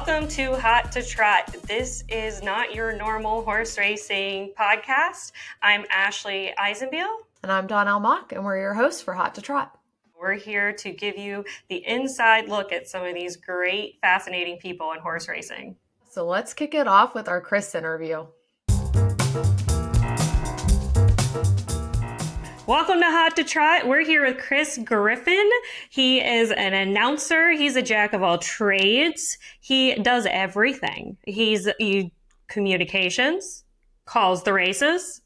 Welcome to Hot to Trot. This is not your normal horse racing podcast. I'm Ashley Eisenbiel. And I'm Donnell Mock, and we're your hosts for Hot to Trot. We're here to give you the inside look at some of these great, fascinating people in horse racing. So let's kick it off with our Chris interview. Welcome to Hot to Trot. We're here with Chris Griffin. He is an announcer. He's a jack of all trades. He does everything. He communications, calls the races.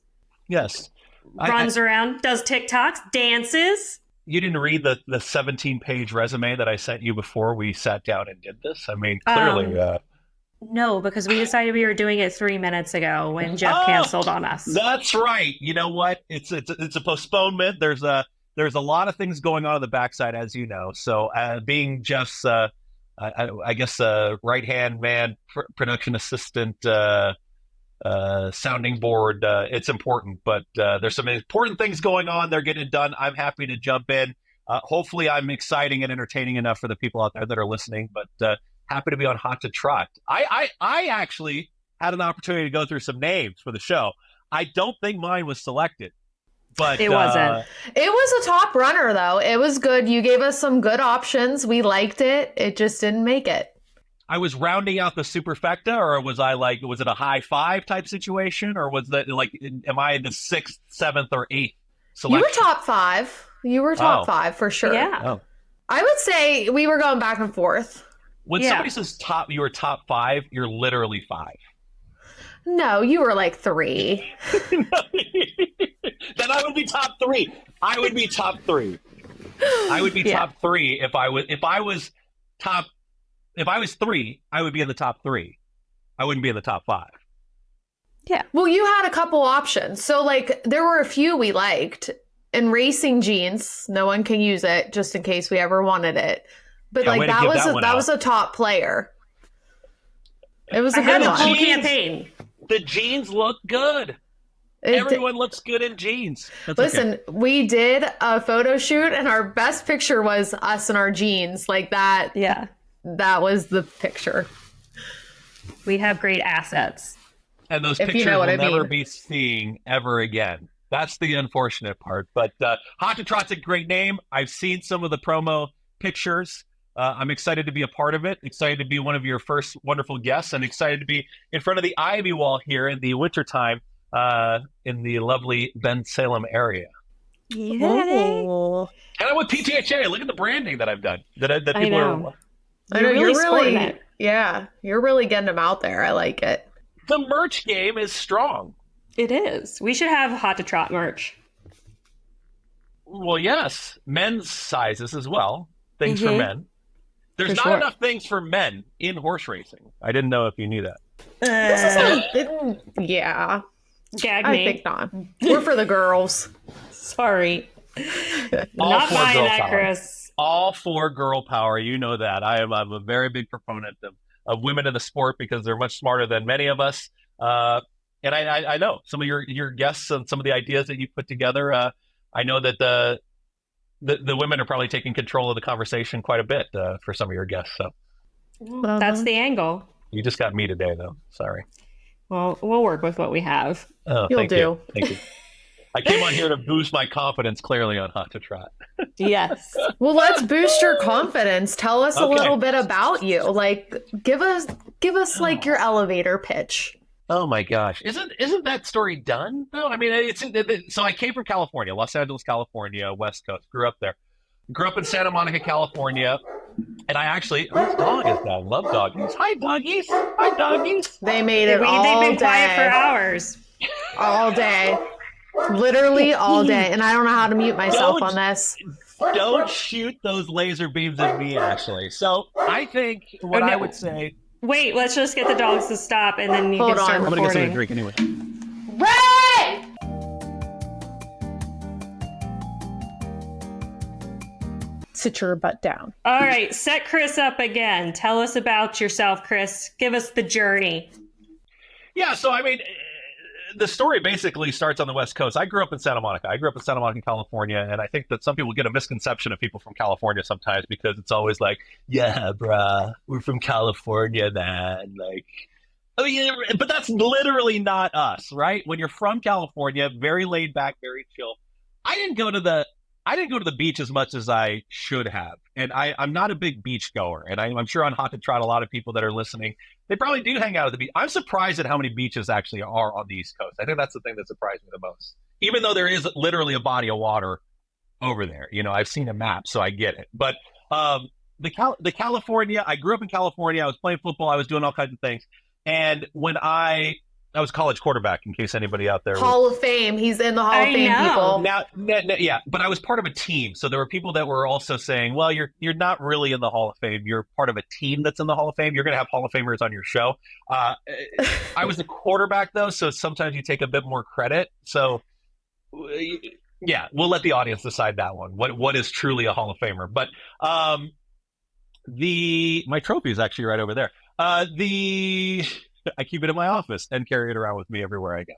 Yes. Runs around, does TikToks, dances. You didn't read the 17-page resume that I sent you before we sat down and did this? I mean, clearly... No, because we decided we were doing it 3 minutes ago when Jeff canceled on us. That's right. You know what? It's a postponement. There's a lot of things going on the backside, as you know. So being Jeff's, I guess, right-hand man, production assistant, sounding board, it's important. But there's some important things going on. They're getting it done. I'm happy to jump in. Hopefully I'm exciting and entertaining enough for the people out there that are listening. But happy to be on Hot to Trot. I actually had an opportunity to go through some names for the show. I don't think mine was selected, but it wasn't. It was a top runner, though. It was good. You gave us some good options. We liked it. It just didn't make it. I was rounding out the superfecta, or was it a high five type situation, or was that am I in the 6th, 7th, or 8th selection? You were top 5. You were top 5 for sure. Yeah. Oh. I would say we were going back and forth. When somebody says you were top 5, you're literally 5. No, you were like 3. Then I would be top 3. I would be top 3. I would be top 3 if I was 3, I would be in the top 3. I wouldn't be in the top 5. Yeah. Well, you had a couple options. So there were a few we liked. In racing jeans, no one can use it just in case we ever wanted it. But that was a top player. It was a good one. Whole campaign. The jeans look good. Everyone looks good in jeans. Listen, we did a photo shoot, and our best picture was us in our jeans, like that. Yeah, that was the picture. We have great assets, and those pictures will never be seen ever again. That's the unfortunate part. But Hot to Trot's a great name. I've seen some of the promo pictures. I'm excited to be a part of it, excited to be one of your first wonderful guests, and excited to be in front of the Ivy Wall here in the wintertime in the lovely Bensalem area. Yeah. And I'm with PTHA. Look at the branding that I've done. That people are. I know you're really you're really getting them out there. I like it. The merch game is strong. It is. We should have Hot to Trot merch. Well, yes. Men's sizes as well. Things for men. There's not enough things for men in horse racing. I didn't know if you knew that. Yeah. Gag me. I think not. We're for the girls. Sorry. Not buying that, Chris. All for girl power. You know that. I'm a very big proponent of women in the sport because they're much smarter than many of us. And I know some of your guests and some of the ideas that you put together. I know that the women are probably taking control of the conversation quite a bit for some of your guests. So that's the angle. You just got me today, though. Sorry. Well, we'll work with what we have. Oh, You'll do. Thank you. I came on here to boost my confidence, clearly, on Hot to Trot. Yes. Well, let's boost your confidence. Tell us a little bit about you. Give us your elevator pitch. Oh my gosh. Isn't that story done? No, I mean, so I came from California, Los Angeles, California, West Coast, grew up there. Grew up in Santa Monica, California. And I whose dog is that? I love doggies. Hi, doggies. Hi, doggies. They made it all day. They've been quiet for hours. All day. Literally all day. And I don't know how to mute myself on this. Don't shoot those laser beams at me, Ashley. So I think I would say... Wait, let's just get the dogs to stop, and then you can start recording. I'm going to get something to drink anyway. Ray! Sit your butt down. All right, set Chris up again. Tell us about yourself, Chris. Give us the journey. Yeah, so I mean, the story basically starts on the West Coast. I grew up in Santa Monica. I grew up in Santa Monica, California, and I think that some people get a misconception of people from California sometimes because it's always like, yeah, bruh, we're from California, man. Like, oh yeah, but that's literally not us, right? When you're from California, very laid back, very chill. I didn't go to the beach as much as I should have, and I'm not a big beach goer. And I'm sure on Hot to Trot, a lot of people that are listening, they probably do hang out at the beach. I'm surprised at how many beaches actually are on the East Coast. I think that's the thing that surprised me the most. Even though there is literally a body of water over there, I've seen a map, so I get it. But the California, I grew up in California. I was playing football. I was doing all kinds of things. And when I was college quarterback, in case anybody out there Hall of Fame. He's in the Hall of Fame, people. Now, yeah, but I was part of a team, so there were people that were also saying, "Well, you're not really in the Hall of Fame. You're part of a team that's in the Hall of Fame. You're going to have Hall of Famers on your show." I was the quarterback though, so sometimes you take a bit more credit. So, yeah, we'll let the audience decide that one. What is truly a Hall of Famer? But my trophy is actually right over there. I keep it in my office and carry it around with me everywhere I go.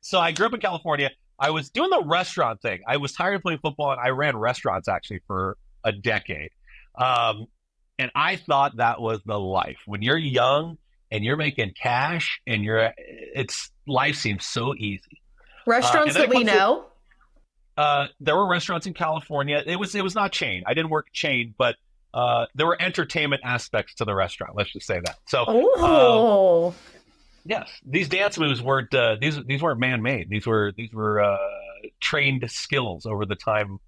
So I grew up in California. I was doing the restaurant thing. I was tired of playing football, and I ran restaurants actually for a decade. And I thought that was the life. When you're young and you're making cash and life seems so easy. Restaurants that we know? There were restaurants in California. It was not chain. I didn't work chain, but there were entertainment aspects to the restaurant. Let's just say that. So, yes, these dance moves weren't these weren't man-made. These were trained skills over the time,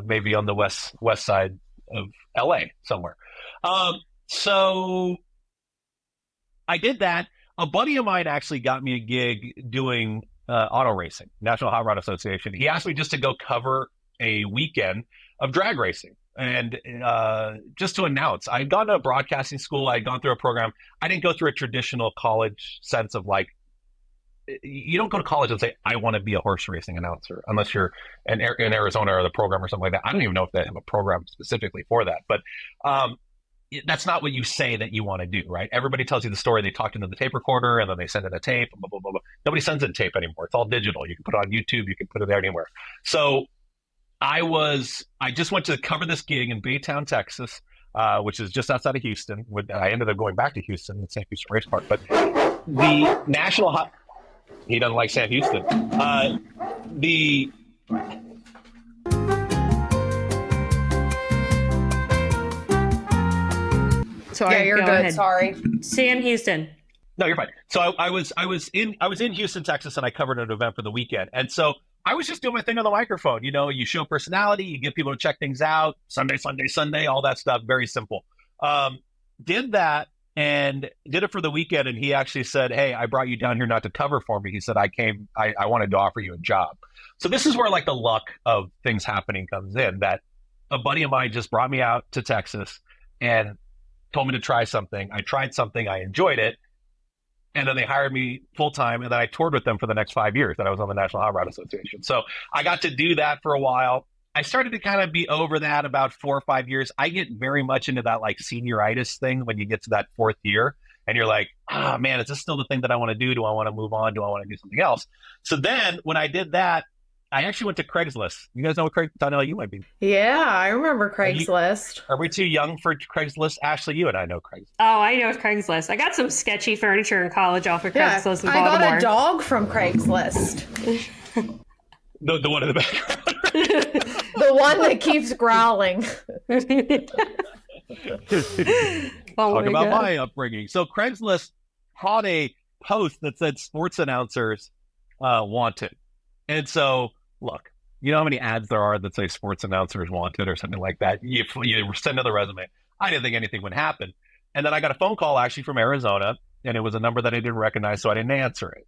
maybe on the west side of LA somewhere. So I did that. A buddy of mine actually got me a gig doing auto racing, National Hot Rod Association. He asked me just to go cover a weekend of drag racing. And just to announce, I'd gone to a broadcasting school. I'd gone through a program. I didn't go through a traditional college sense of like, you don't go to college and say, I want to be a horse racing announcer, unless you're in Arizona or the program or something like that. I don't even know if they have a program specifically for that. But that's not what you say that you want to do, right? Everybody tells you the story. They talked into the tape recorder and then they send in a tape, blah, blah, blah, blah. Nobody sends in tape anymore. It's all digital. You can put it on YouTube. You can put it there anywhere. So I just went to cover this gig in Baytown, Texas, which is just outside of Houston. I ended up going back to Houston at St. Houston Race Park. But the National Hot... He doesn't like Sam Houston. Sorry, yeah, you're good. Ahead. Sorry, Sam Houston. No, you're fine. So I was in Houston, Texas, and I covered an event for the weekend. And so I was just doing my thing on the microphone. You show personality, you get people to check things out. Sunday, all that stuff. Very simple. Did that. And did it for the weekend, and he actually said, "Hey, I brought you down here not to cover for me." He said, I wanted to offer you a job." So this is where like the luck of things happening comes in, that a buddy of mine just brought me out to Texas and told me to try something. I tried something, I enjoyed it, and then they hired me full-time, and then I toured with them for the next 5 years that I was on the National Hot Rod Association. So I got to do that for a while. I started to kind of be over that about 4 or 5 years. I get very much into that like senioritis thing when you get to that fourth year and you're like, man, is this still the thing that I want to do? Do I want to move on? Do I want to do something else? So then when I did that, I actually went to Craigslist. You guys know what Donnell, you might be. Yeah, I remember Craigslist. Are we too young for Craigslist? Ashley, you and I know Craigslist. Oh, I know Craigslist. I got some sketchy furniture in college off of Craigslist in Baltimore. I got a dog from Craigslist. The one in the back. The one that keeps growling. Talk about my upbringing. So Craigslist had a post that said sports announcers wanted. And so, look, you know how many ads there are that say sports announcers wanted or something like that? You send another resume. I didn't think anything would happen. And then I got a phone call actually from Arizona, and it was a number that I didn't recognize, so I didn't answer it.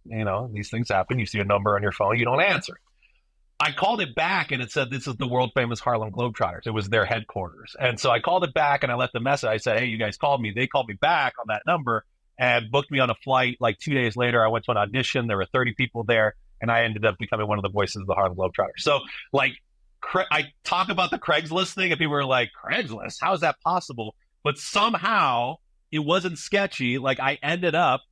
These things happen. You see a number on your phone, you don't answer it. I called it back and it said, this is the world famous Harlem Globetrotters. It was their headquarters. And so I called it back and I left a message. I said, hey, you guys called me. They called me back on that number and booked me on a flight. Like 2 days later, I went to an audition. There were 30 people there and I ended up becoming one of the voices of the Harlem Globetrotters. So like I talk about the Craigslist thing and people are like, Craigslist, how is that possible? But somehow it wasn't sketchy. Like I ended up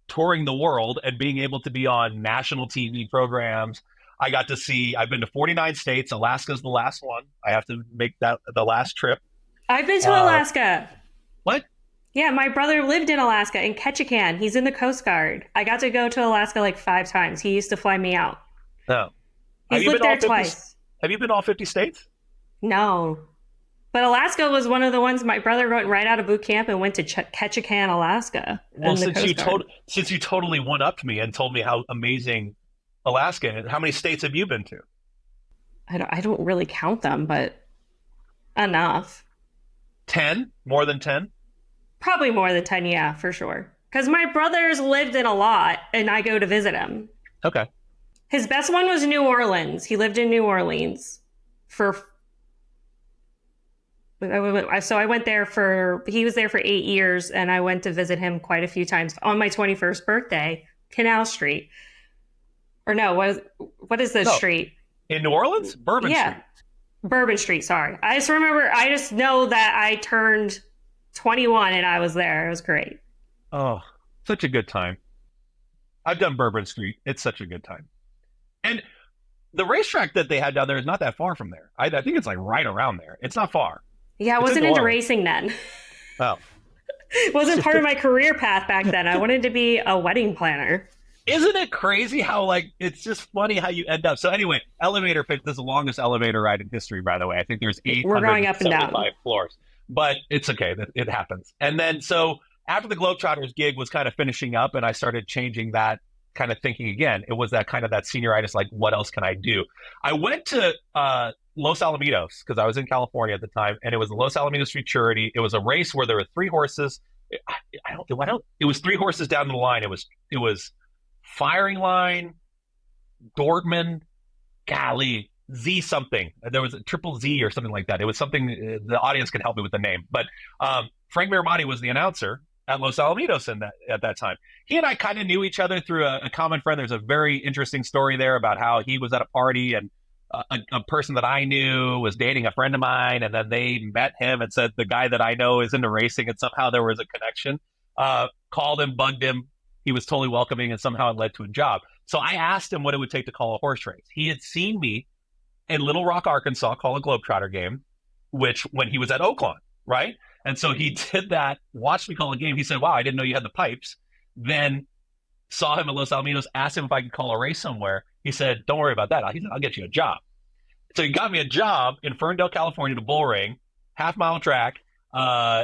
touring the world and being able to be on national TV programs. I've been to 49 states. Alaska's the last one. I have to make that the last trip. I've been to Alaska. What? Yeah, my brother lived in Alaska, in Ketchikan. He's in the Coast Guard. I got to go to Alaska like 5 times. He used to fly me out. Oh. He's lived there twice. Have you been to all 50 states? No. But Alaska was one of the ones my brother went right out of boot camp and went to Ketchikan, Alaska. Well, since you totally one-upped me and told me how amazing Alaska is, how many states have you been to? I don't really count them, but enough. 10? More than 10? Probably more than 10, yeah, for sure. Because my brother's lived in a lot, and I go to visit him. Okay. His best one was New Orleans. He lived in New Orleans so I went there he was there for 8 years, and I went to visit him quite a few times on my 21st birthday, Canal Street. Or no, what is this street? In New Orleans? Bourbon Street. Bourbon Street, sorry. I just know that I turned 21 and I was there. It was great. Oh, such a good time. I've done Bourbon Street. It's such a good time. And the racetrack that they had down there is not that far from there. I think it's like right around there. It's not far. Yeah, I wasn't into racing then. Oh. It wasn't part of my career path back then. I wanted to be a wedding planner. Isn't it crazy how, it's just funny how you end up. So anyway, elevator pitch. This is the longest elevator ride in history, by the way. I think there's 875 We're going up and down. floors. But it's okay. It happens. And then so after the Globetrotters gig was kind of finishing up and I started changing that kind of thinking again, it was that kind of that senioritis, like, what else can I do? I went to Los Alamitos because I was in California at the time, and it was the Los Alamitos Futurity. It was a race where there were 3 horses. It was 3 horses down the line. It was Firing Line, Dortmund, golly, Z something. There was a triple Z or something like that. It was something, the audience can help me with the name. But Frank Miramati was the announcer at Los Alamitos at that time. He and I kind of knew each other through a common friend. There's a very interesting story there about how he was at a party and a person that I knew was dating a friend of mine, and then they met him and said, the guy that I know is into racing, and somehow there was a connection. Called him, bugged him. He was totally welcoming, and somehow it led to a job. So I asked him what it would take to call a horse race. He had seen me in Little Rock, Arkansas, call a Globetrotter game, when he was at Oaklawn, right? And so he did that, watched me call a game. He said, wow, I didn't know you had the pipes. Then saw him at Los Alamitos, asked him if I could call a race somewhere. He said, don't worry about that. He said, I'll get you a job. So he got me a job in Ferndale, California, to bull ring, half-mile track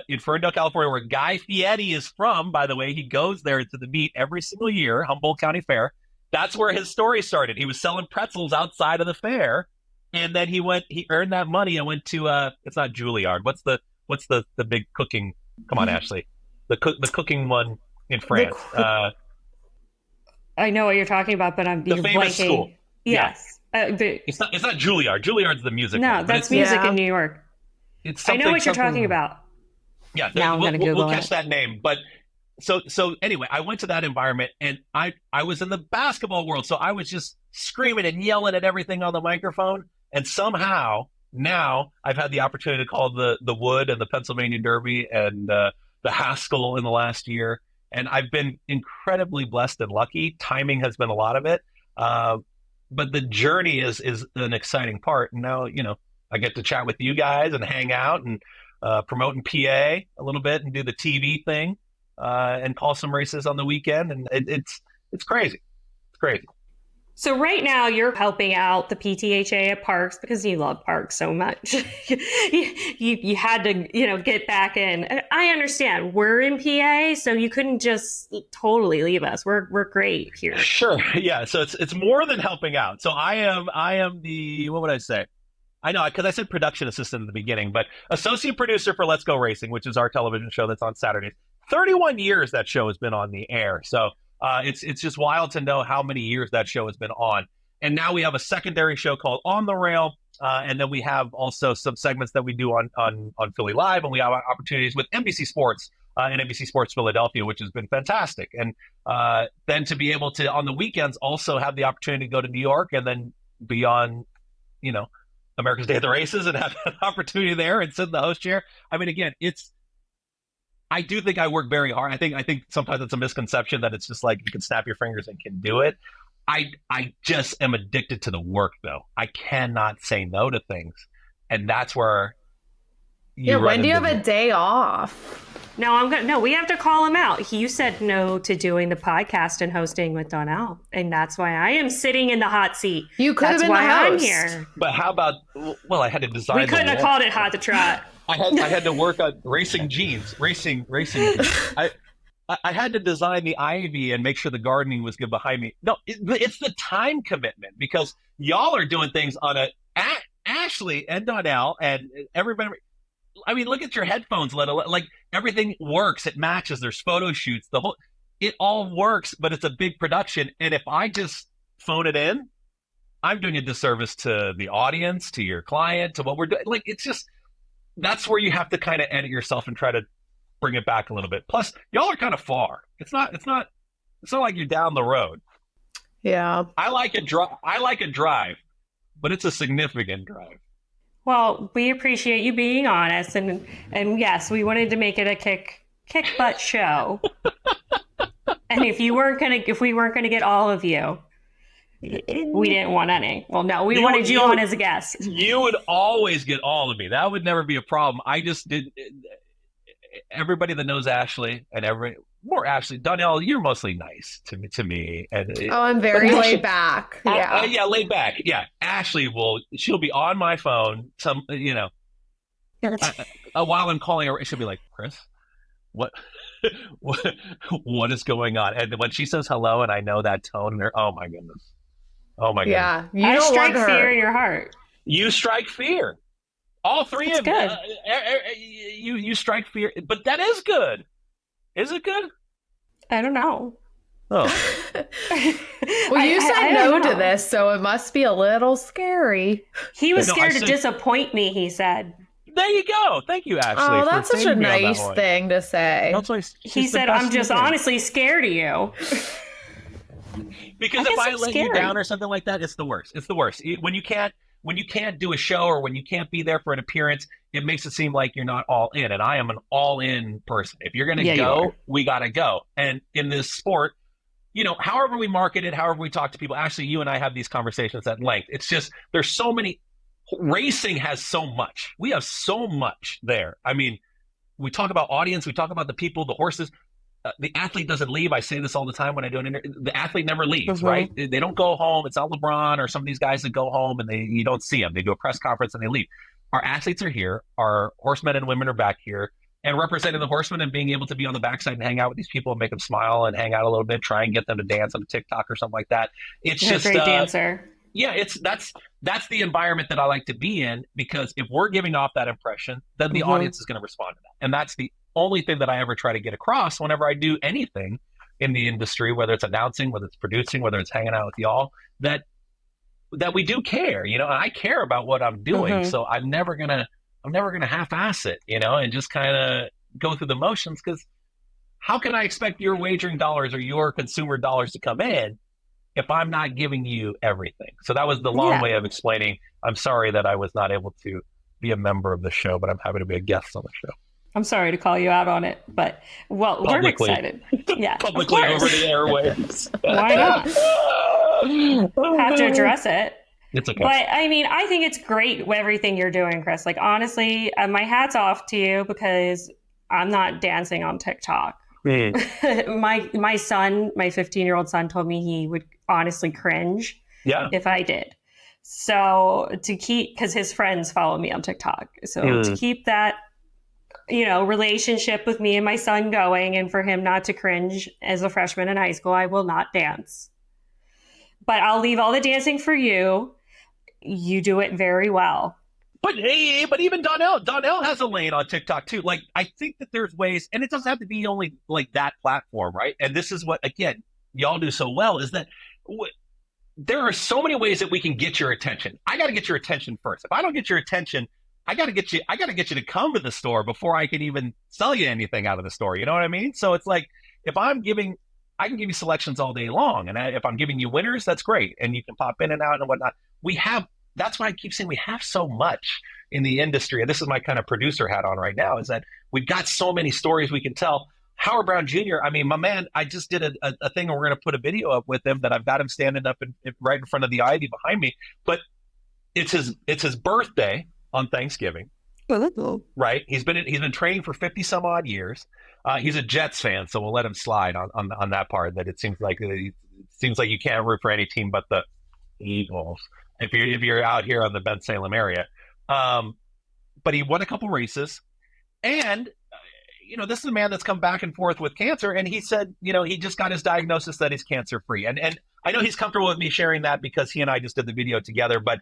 in Ferndale, California, where Guy Fieri is from. By the way, he goes there to the meet every single year, Humboldt County Fair. That's where his story started. He was selling pretzels outside of the fair, and then he earned that money and went to, it's not Juilliard. What's the big cooking? Come on, Ashley. The cooking one in France. I know what you're talking about, but I'm the famous blanking. School. Yes. Yeah. It's not Juilliard. Juilliard's the music. No, one, that's music in New York. I know what you're talking about. Yeah, now we'll catch that name. But so anyway, I went to that environment, and I was in the basketball world, so I was just screaming and yelling at everything on the microphone, and somehow now I've had the opportunity to call the Wood and the Pennsylvania Derby and the Haskell in the last year. And I've been incredibly blessed and lucky. Timing has been a lot of it. But the journey is an exciting part. And now, I get to chat with you guys and hang out and promote in PA a little bit and do the TV thing and call some races on the weekend. And it's crazy. It's crazy. So right now you're helping out the PTHA at parks because you love parks so much. you had to, get back in. I understand. We're in PA, so you couldn't just totally leave us. We're great here. Sure. Yeah. So it's more than helping out. So I am the, what would I say? I know, because I said production assistant in the beginning, but associate producer for Let's Go Racing, which is our television show that's on Saturdays. 31 years that show has been on the air. So it's just wild to know how many years that show has been on. And now we have a secondary show called On the Rail. And then we have also some segments that we do on Philly Live. And we have opportunities with NBC Sports and NBC Sports Philadelphia, which has been fantastic. And then to be able to, on the weekends, also have the opportunity to go to New York and then be on, America's Day of the Races and have an opportunity there and sit in the host chair. I mean, again, I do think I work very hard. I think sometimes it's a misconception that it's just like you can snap your fingers and can do it. I just am addicted to the work, though. I cannot say no to things, and that's where when do you have a day off? No, we have to call him out. You said no to doing the podcast and hosting with Donnell, and that's why I am sitting in the hot seat. You could have been the host. I'm here. But how about? Well, I had to design. We couldn't have called it Hot to Trot. I had to work on racing jeans. I had to design the ivy and make sure the gardening was good behind me. No, it's the time commitment, because y'all are doing things on Ashley and Donnell and everybody. I mean, look at your headphones. Like everything works. It matches. There's photo shoots. It all works, but it's a big production. And if I just phone it in, I'm doing a disservice to the audience, to your client, to what we're doing. Like, it's just, that's where you have to kind of edit yourself and try to bring it back a little bit. Plus, y'all are kind of far. It's not like you're down the road. Yeah. I like a drive, but it's a significant drive. Well, we appreciate you being honest, and yes, we wanted to make it a kick butt show. And if we weren't gonna get all of you, we didn't want any. Well, no, we wanted you on as a guest. You would always get all of me. That would never be a problem. I just did. Everybody that knows Ashley and more Ashley, Donnell, you're mostly nice to me. And I'm very laid back. Yeah, yeah, laid back. Yeah, Ashley she'll be on my phone. While I'm calling her, she'll be like, Chris, what is going on? And when she says hello, and I know that tone, oh my goodness. Yeah, I strike fear in your heart. You strike fear. All three of good. You strike fear, but that is good. Is it good? I don't know. Oh. Well, you said no to this, so it must be a little scary. He was scared to disappoint me, he said. There you go. Thank you, Ashley. Oh, that's such a nice thing to say. He said, I'm just honestly scared of you. Because if I let you down or something like that, it's the worst. It's the worst. When you can't do a show, or when you can't be there for an appearance, it makes it seem like you're not all in. And I am an all-in person. If you're going to go, we got to go. And in this sport, however we market it, however we talk to people, actually, you and I have these conversations at length. It's just, there's so many. Racing has so much. We have so much there. I mean, we talk about audience, we talk about the people, the horses. The athlete doesn't leave. I say this all the time when I do an interview. The athlete never leaves, right? They don't go home. It's not LeBron or some of these guys that go home and you don't see them. They do a press conference and they leave. Our athletes are here. Our horsemen and women are back here, and representing the horsemen and being able to be on the backside and hang out with these people and make them smile and hang out a little bit, try and get them to dance on a TikTok or something like that. It's just a great dancer. Yeah, that's the environment that I like to be in, because if we're giving off that impression, then the audience is going to respond to that. And that's the only thing that I ever try to get across whenever I do anything in the industry, whether it's announcing, whether it's producing, whether it's hanging out with y'all, that we do care, and I care about what I'm doing. So I'm never gonna half-ass it, and just kind of go through the motions, because how can I expect your wagering dollars or your consumer dollars to come in if I'm not giving you everything? So that was the long way of explaining. I'm sorry that I was not able to be a member of the show, but I'm happy to be a guest on the show. I'm sorry to call you out on it, but we're excited. Yeah, publicly over the airwaves. Why not? Have to address it. It's okay. But I mean, I think it's great everything you're doing, Chris. Like, honestly, my hat's off to you, because I'm not dancing on TikTok. My son, my 15-year-old son, told me he would honestly cringe if I did. So because his friends follow me on TikTok. So to keep that, relationship with me and my son going, and for him not to cringe as a freshman in high school, I will not dance. But I'll leave all the dancing for you. You do it very well. But even Donnell has a lane on TikTok too. Like, I think that there's ways, and it doesn't have to be only like that platform, right? And this is what, again, y'all do so well, is that there are so many ways that we can get your attention. I got to get your attention first. If I don't get your attention, I got to get you to come to the store before I can even sell you anything out of the store. You know what I mean? So it's like, if I can give you selections all day long, and if I'm giving you winners, that's great, and you can pop in and out and whatnot. We have that's why I keep saying we have so much in the industry. And this is my kind of producer hat on right now, is that we've got so many stories we can tell. Howard Brown Jr., I mean, my man, I just did a thing and we're going to put a video up with him that I've got him standing up right in front of the Ivy behind me. But it's his birthday on Thanksgiving. Oh, that's cool. Right? He's been training for 50 some odd years. He's a Jets fan, so we'll let him slide on that part. That it seems like you can't root for any team but the Eagles if you're out here on the Ben Salem area. But he won a couple races, and this is a man that's come back and forth with cancer, and he said, he just got his diagnosis that he's cancer free, and I know he's comfortable with me sharing that because he and I just did the video together. But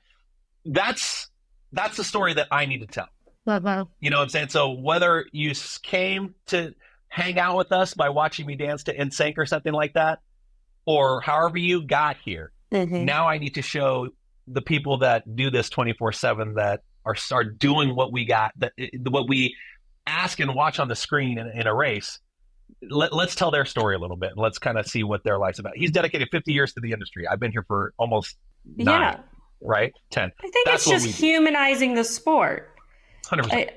that's the story that I need to tell. Wow. You know what I'm saying? So whether you came to hang out with us by watching me dance to NSYNC or something like that, or however you got here, now I need to show the people that do this 24/7 that are doing what we got, what we ask and watch on the screen in a race. Let's tell their story a little bit, and let's kind of see what their life's about. He's dedicated 50 years to the industry. I've been here for almost 9, right? 10. I think it's just humanizing the sport. 100%.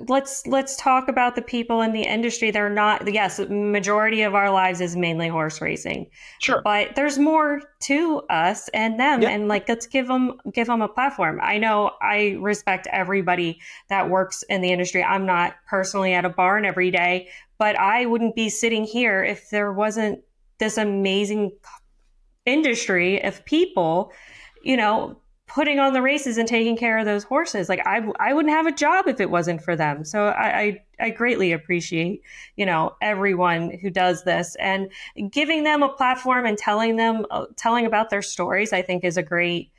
Let's talk about the people in the industry. They're not, yes, the majority of our lives is mainly horse racing. Sure. But there's more to us and them. And let's give them a platform. I know I respect everybody that works in the industry. I'm not personally at a barn every day, but I wouldn't be sitting here if there wasn't this amazing industry of people, putting on the races and taking care of those horses. Like I wouldn't have a job if it wasn't for them. So I greatly appreciate, everyone who does this, and giving them a platform and telling about their stories, I think is a great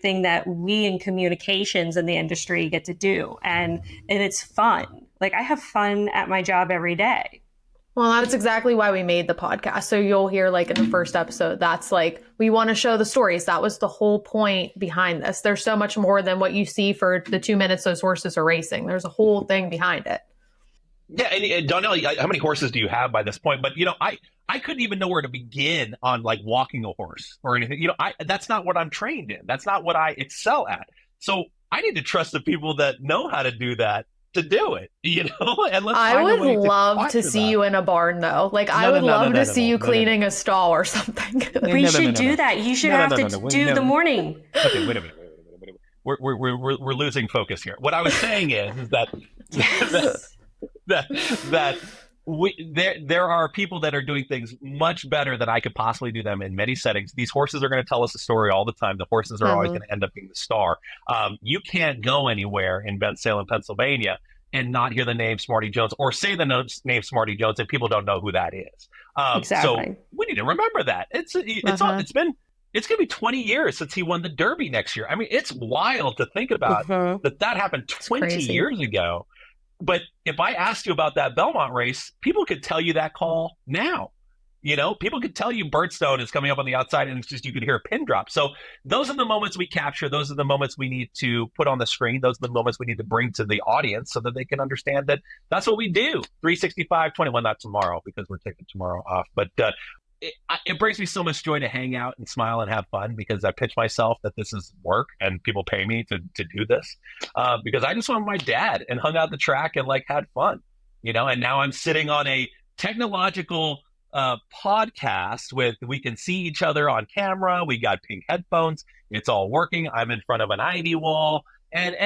thing that we in communications in the industry get to do. And it's fun. Like I have fun at my job every day. Well, that's exactly why we made the podcast. So you'll hear in the first episode, that's we want to show the stories. That was the whole point behind this. There's so much more than what you see for the 2 minutes those horses are racing. There's a whole thing behind it. Yeah. And Donnell, how many horses do you have by this point? But, I couldn't even know where to begin on walking a horse or anything. That's not what I'm trained in. That's not what I excel at. So I need to trust the people that know how to do that to do it, and let's I would love to see you in a barn though. I would love to see you cleaning a stall or something. We should do that. You should have to do the morning. Okay, wait a minute. We're losing focus here. What I was saying is that there are people that are doing things much better than I could possibly do them in many settings. These horses are going to tell us a story all the time. The horses are always going to end up being the star. You can't go anywhere in Bensalem, Pennsylvania, and not hear the name Smarty Jones or say the name Smarty Jones, and people don't know who that is. Exactly. So we need to remember that. It's going to be 20 years since he won the Derby next year. I mean, it's wild to think about that happened 20 years ago. But if I asked you about that Belmont race, people could tell you that call now. People could tell you Birdstone is coming up on the outside, and it's just you could hear a pin drop. So those are the moments we capture. Those are the moments we need to put on the screen. Those are the moments we need to bring to the audience so that they can understand that that's what we do. 365/21, not tomorrow because we're taking tomorrow off. But it brings me so much joy to hang out and smile and have fun because I pitch myself that this is work and people pay me to do this because I just went with my dad and hung out the track and had fun, and now I'm sitting on a technological podcast we can see each other on camera. We got pink headphones. It's all working. I'm in front of an ivy wall and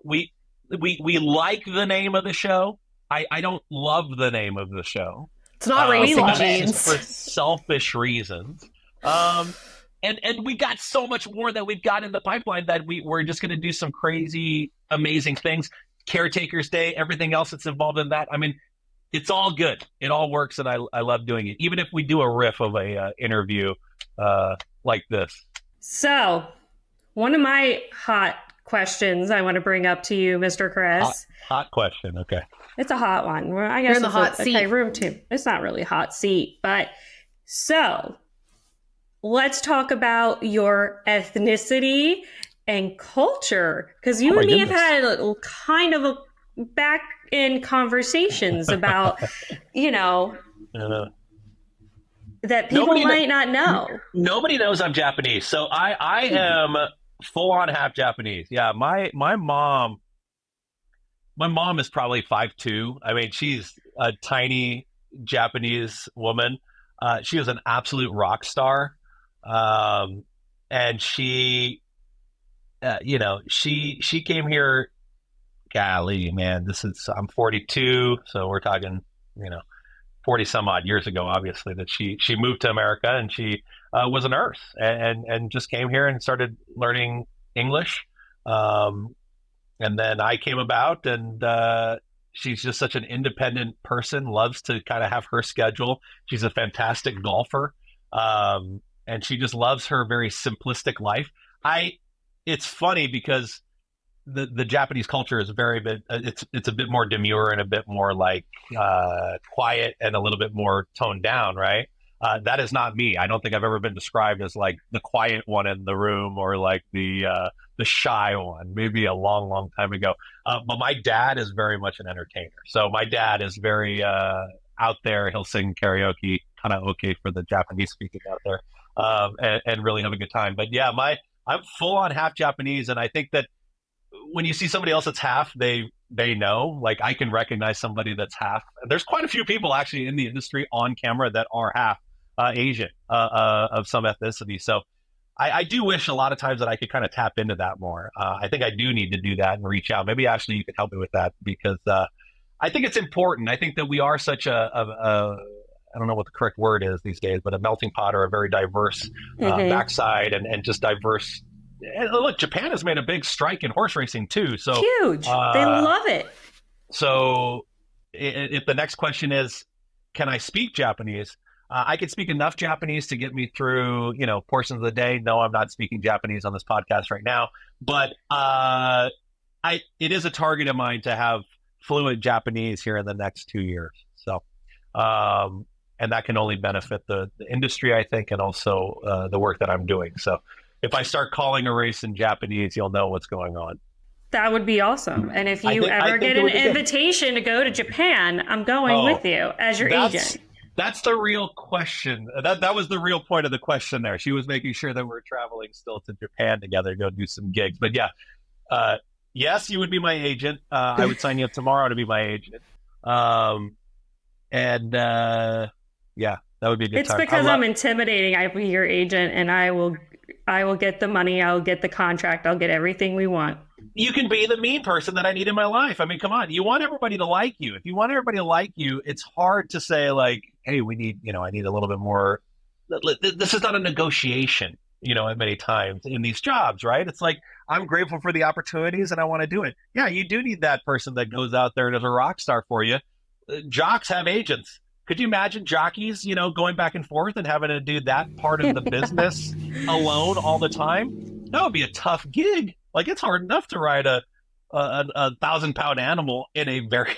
we like the name of the show. I don't love the name of the show. It's not racing jeans for selfish reasons. And we got so much more that we've got in the pipeline that we're just going to do some crazy, amazing things. Caretaker's Day, everything else that's involved in that. I mean, it's all good. It all works, and I love doing it. Even if we do a riff of a interview like this. So, one of my hot questions I want to bring up to you, Mr. Chris. Hot question. Okay. It's a hot one. Well, I guess you're in the hot seat. Okay, room 2. It's not really a hot seat, but so let's talk about your ethnicity and culture, because you and me have had a kind of a back end conversations about, that people might not know. Nobody knows I'm Japanese, so I am Full on half Japanese. Yeah, my mom is probably 5'2". I mean, she's a tiny Japanese woman. She was an absolute rock star. Um, and she came here. Golly, man, I'm 42, so we're talking, 40 some odd years ago, obviously, that she moved to America, and she was a nurse, and just came here and started learning English. Um, and then I came about, and she's just such an independent person, loves to kind of have her schedule. She's a fantastic golfer. And she just loves her very simplistic life. It's funny because the Japanese culture is very bit, it's a bit more demure and a bit more like quiet and a little bit more toned down, right? That is not me. I don't think I've ever been described as like the quiet one in the room, or like the shy one, maybe a long, long time ago. But my dad is very much an entertainer. So my dad is very out there. He'll sing karaoke, kind of okay for the Japanese speaking out there, and really have a good time. But yeah, I'm full on half Japanese, and I think that when you see somebody else that's half, they know. Like, I can recognize somebody that's half. There's quite a few people actually in the industry on camera that are half Asian, of some ethnicity. So I do wish a lot of times that I could kind of tap into that more. I think I do need to do that and reach out. Maybe Ashley, you could help me with that, because I think it's important. I think that we are such I don't know what the correct word is these days, but a melting pot, or a very diverse backside, and just diverse. And look, Japan has made a big strike in horse racing too. So huge. They love it. So if the next question is, can I speak Japanese? I can speak enough Japanese to get me through, portions of the day. No, I'm not speaking Japanese on this podcast right now, but it is a target of mine to have fluent Japanese here in the next 2 years. So, and that can only benefit the industry, I think, and also the work that I'm doing. So if I start calling a race in Japanese, you'll know what's going on. That would be awesome. And if you ever get an invitation to go to Japan, I'm going with you as your agent. That's the real question. That was the real point of the question there. She was making sure that we're traveling still to Japan together to go do some gigs. But yeah, yes, you would be my agent. I would sign you up tomorrow to be my agent. Yeah, that would be a good time. It's because I'm intimidating. I will be your agent, and I will get the money. I'll get the contract. I'll get everything we want. You can be the mean person that I need in my life. I mean, come on. You want everybody to like you. If you want everybody to like you, it's hard to say like, hey, I need a little bit more. This is not a negotiation, many times in these jobs, right? It's like, I'm grateful for the opportunities and I want to do it. Yeah, you do need that person that goes out there and is a rock star for you. Jocks have agents. Could you imagine jockeys, going back and forth and having to do that part of the business alone all the time? That would be a tough gig. Like, it's hard enough to ride a 1,000-pound animal in a very,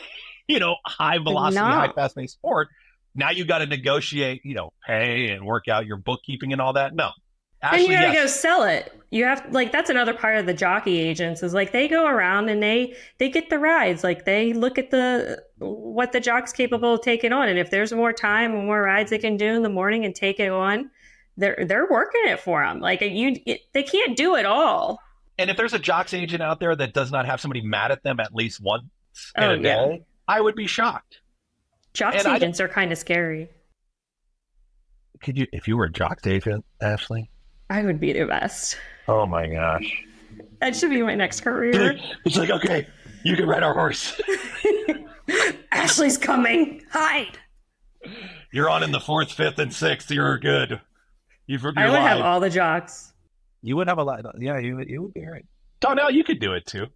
high velocity, high fast paced sport. Now you got to negotiate, pay and work out your bookkeeping and all that. No. Ashley, and you gotta go sell it. You have that's another part of the jockey agents is like they go around and they get the rides. Like they look at what the jock's capable of taking on, and if there's more time and more rides they can do in the morning and take it on, they're working it for them. Like they can't do it all. And if there's a jock's agent out there that does not have somebody mad at them at least once in a day, I would be shocked. Jock's agents are kind of scary. Could you, if you were a jock's agent, Ashley? I would be the best. Oh my gosh. That should be my next career. It's like, okay, you can ride our horse. Ashley's coming. Hide. You're on in the 4th, 5th, and 6th. You're good. I would have all the jocks. You would have a lot. Yeah, you would be all right. Donnell, you could do it too.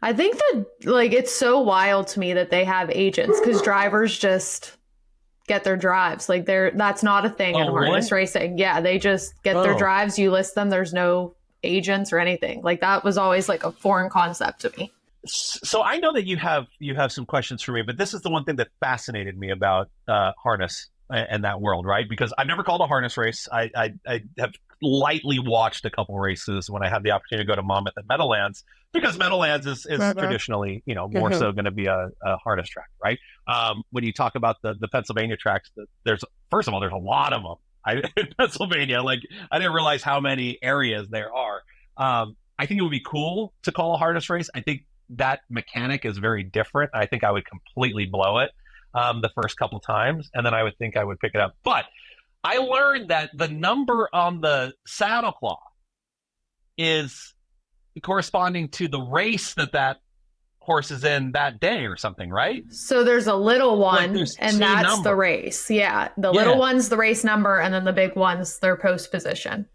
I think that it's so wild to me that they have agents, because drivers just get their drives. Like that's not a thing in harness racing. Yeah, they just get their drives, you list them, there's no agents or anything. Like that was always like a foreign concept to me. So I know that you have some questions for me, but this is the one thing that fascinated me about harness and that world, right? Because I've never called a harness race. I have lightly watched a couple races when I had the opportunity to go to Monmouth and Meadowlands, because Meadowlands is traditionally, more so going to be a harness track, right? When you talk about the Pennsylvania tracks, there's a lot of them in Pennsylvania. Like, I didn't realize how many areas there are. I think it would be cool to call a harness race. I think that mechanic is very different. I think I would completely blow it the first couple times, and then I would think I would pick it up. But I learned that the number on the saddle cloth is corresponding to the race that horse is in that day or something, right? So there's a little one, like and that's numbers. The race. Yeah. The little one's the race number, and then the big one's their post position.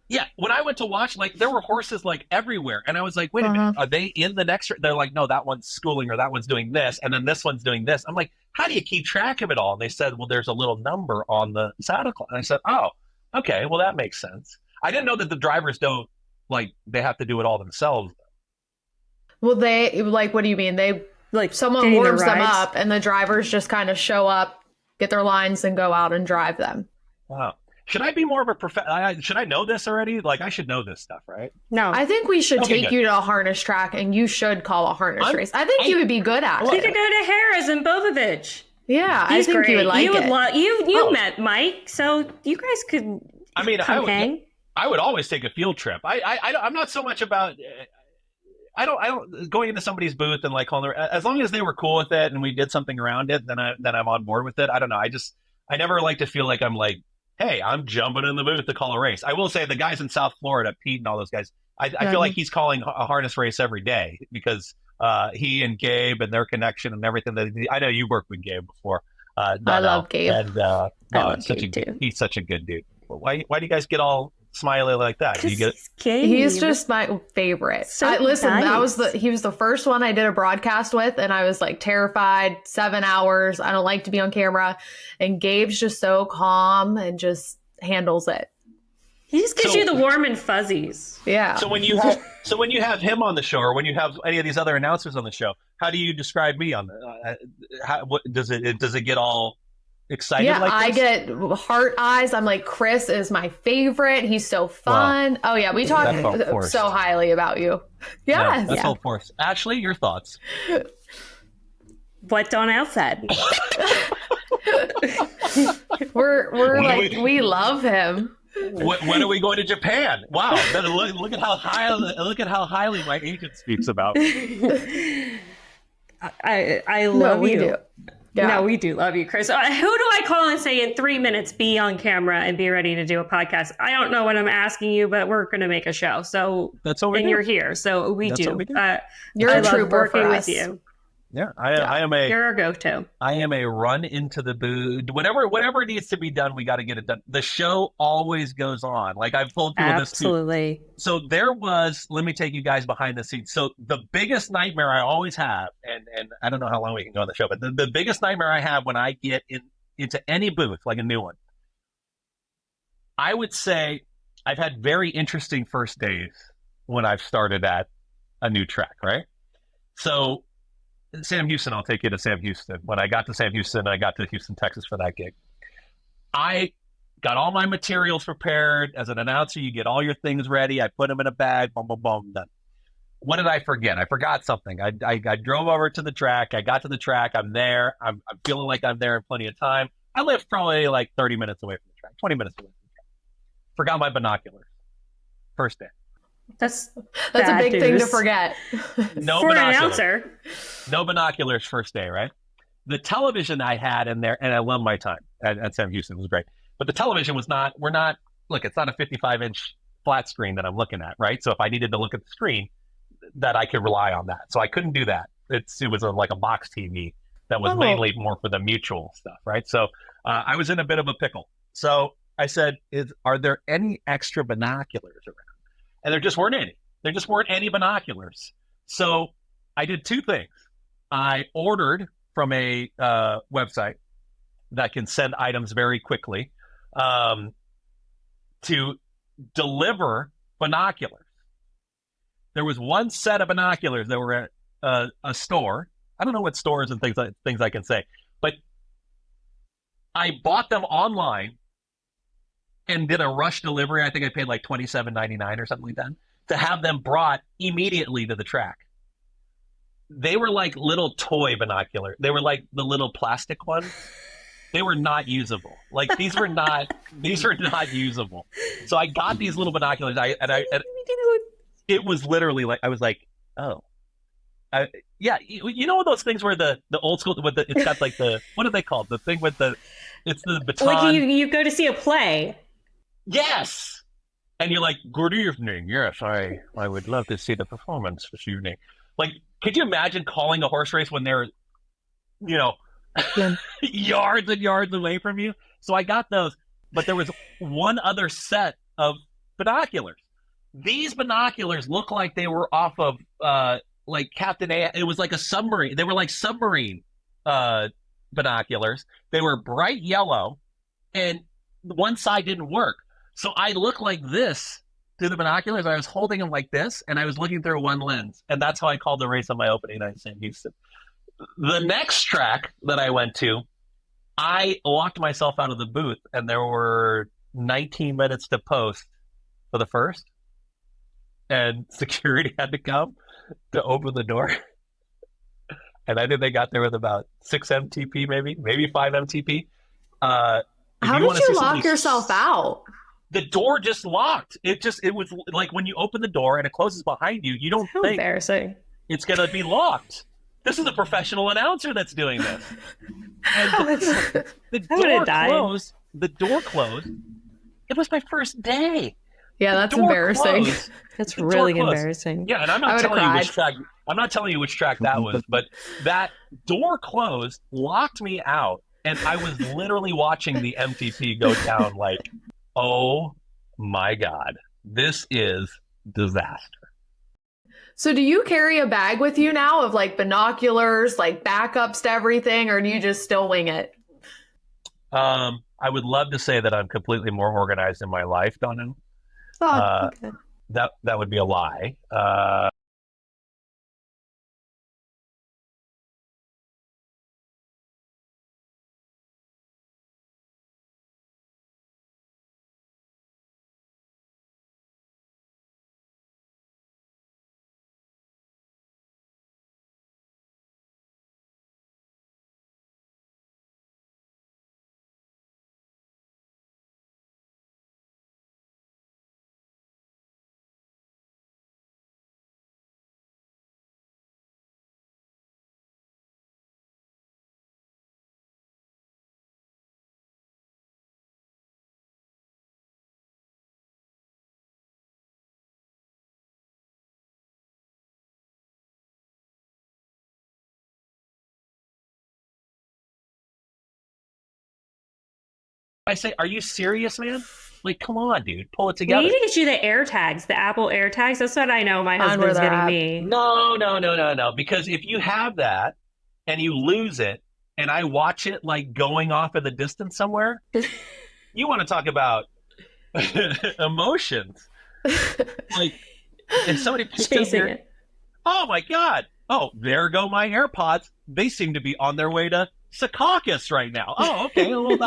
Yeah. When I went to watch, like, there were horses like everywhere. And I was like, wait a minute, are they in the next? They're like, no, that one's schooling, or that one's doing this, and then this one's doing this. I'm like, how do you keep track of it all? And they said, well, there's a little number on the saddle cloth. And I said, oh, okay, well, that makes sense. I didn't know that the drivers don't, like, they have to do it all themselves. Well, they, like, what do you mean? They, like, someone warms them up, and the drivers just kind of show up, get their lines, and go out and drive them. Wow. Should I be more of a should I know this already? Like, I should know this stuff, right? No. I think we should take you to a harness track, and you should call a harness race. I think you would be good at it. You could go to Harris and Bovovich. Yeah, I think you would like it. You met Mike, so you guys could. I mean, I would always take a field trip. I'm not so much about. I don't going into somebody's booth and like calling as long as they were cool with it and we did something around it, then I'm on board with it. I don't know. I never like to feel like I'm like, hey, I'm jumping in the booth to call a race. I will say the guys in South Florida, Pete and all those guys, I feel like he's calling a harness race every day because he and Gabe and their connection and everything. I know you worked with Gabe before. I love Gabe. And he's such a good dude. Why do you guys get all smiley like that? Do you get He's just my favorite. So nice. He was the first one I did a broadcast with, and I was like terrified. 7 hours. I don't like to be on camera. And Gabe's just so calm and just handles it. He just gives you the warm and fuzzies. Yeah. So when you have him on the show, or when you have any of these other announcers on the show, how do you describe me on the? What does it get all excited? Yeah, like this? I get heart eyes. I'm like, Chris is my favorite. He's so fun. Wow. Oh yeah, we talk so highly about you. Yes. That's all forced. Ashley, your thoughts? What Donnell said. we love him. When are we going to Japan? Wow! Look at how highly my agent speaks about me. I love you. Do. Yeah. No, we do love you, Chris. Who do I call and say in 3 minutes be on camera and be ready to do a podcast? I don't know what I'm asking you, but we're going to make a show. So that's what we do. You're here, so that's do. What we do. You're a trooper working for with us. you. Yeah, I am a. You're a go-to. I am a run into the booth. Whatever needs to be done, we got to get it done. The show always goes on. Like I've told people this too. Absolutely. So there was. Let me take you guys behind the scenes. So the biggest nightmare I always have, and I don't know how long we can go on the show, but the biggest nightmare I have when I get into any booth, like a new one, I would say I've had very interesting first days when I've started at a new track, right? So. Sam Houston, I'll take you to Sam Houston. When I got to Sam Houston, I got to Houston, Texas for that gig. I got all my materials prepared. As an announcer, you get all your things ready. I put them in a bag, boom, boom, boom, done. What did I forget? I forgot something. I drove over to the track. I got to the track. I'm there. I'm feeling like I'm there in plenty of time. I live probably like 30 minutes away from the track, 20 minutes away from the track. Forgot my binoculars. First day. That's a big thing to forget. No for binoculars. An announcer. No binoculars first day, right? The television I had in there, and I love my time at Sam Houston, it was great. But the television was not, it's not a 55-inch flat screen that I'm looking at, right? So if I needed to look at the screen, that I could rely on that. So I couldn't do that. It was like a box TV that was mainly more for the mutual stuff, right? So I was in a bit of a pickle. So I said, are there any extra binoculars around? And there just weren't any. There just weren't any binoculars. So I did two things. I ordered from a website that can send items very quickly to deliver binoculars. There was one set of binoculars that were at a store. I don't know what stores and things I can say, but I bought them online and did a rush delivery. I think I paid like $27.99 or something like that to have them brought immediately to the track. They were like little toy binoculars. They were like the little plastic ones. They were not usable. Like these were not usable. So I got these little binoculars. It was literally like, I was like, oh. Yeah, you know those things where the old school with it's got like the, what are they called? The thing with it's the baton. Like you go to see a play. Yes. And you're like, good evening. Yes, I would love to see the performance this evening. Like, could you imagine calling a horse race when they're, yards and yards away from you? So I got those, but there was one other set of binoculars. These binoculars look like they were off of like Captain A. It was like a submarine. They were like submarine binoculars. They were bright yellow, and one side didn't work. So I looked like this through the binoculars. I was holding them like this, and I was looking through one lens. And that's how I called the race on my opening night in St. Houston. The next track that I went to, I locked myself out of the booth, and there were 19 minutes to post for the first. And security had to come to open the door. And I think they got there with about 6 MTP, maybe 5 MTP. How did you lock yourself out? The door just locked. It was like when you open the door and it closes behind you, you don't think embarrassing. It's going to be locked. This is a professional announcer that's doing this. And the door closed. The door closed. It was my first day. Yeah, that's embarrassing. That's really embarrassing. Yeah, and I'm not telling you which track. I'm not telling you which track that was, but that door closed, locked me out, and I was literally watching the MTP go down. Like, oh my God, this is disaster. So, do you carry a bag with you now of like binoculars, like backups to everything, or do you just still wing it? I would love to say that I'm completely more organized in my life, Donna. Oh, okay. That would be a lie. I say, are you serious, man? Like, come on, dude, pull it together. We need to get you the AirTags, the Apple AirTags. That's what I know my husband's getting me. No. Because if you have that and you lose it, and I watch it like going off in the distance somewhere, you want to talk about emotions? Like, and somebody picks chasing up it. Oh my God! Oh, there go my AirPods. They seem to be on their way to Secaucus right now. Oh, okay. Well,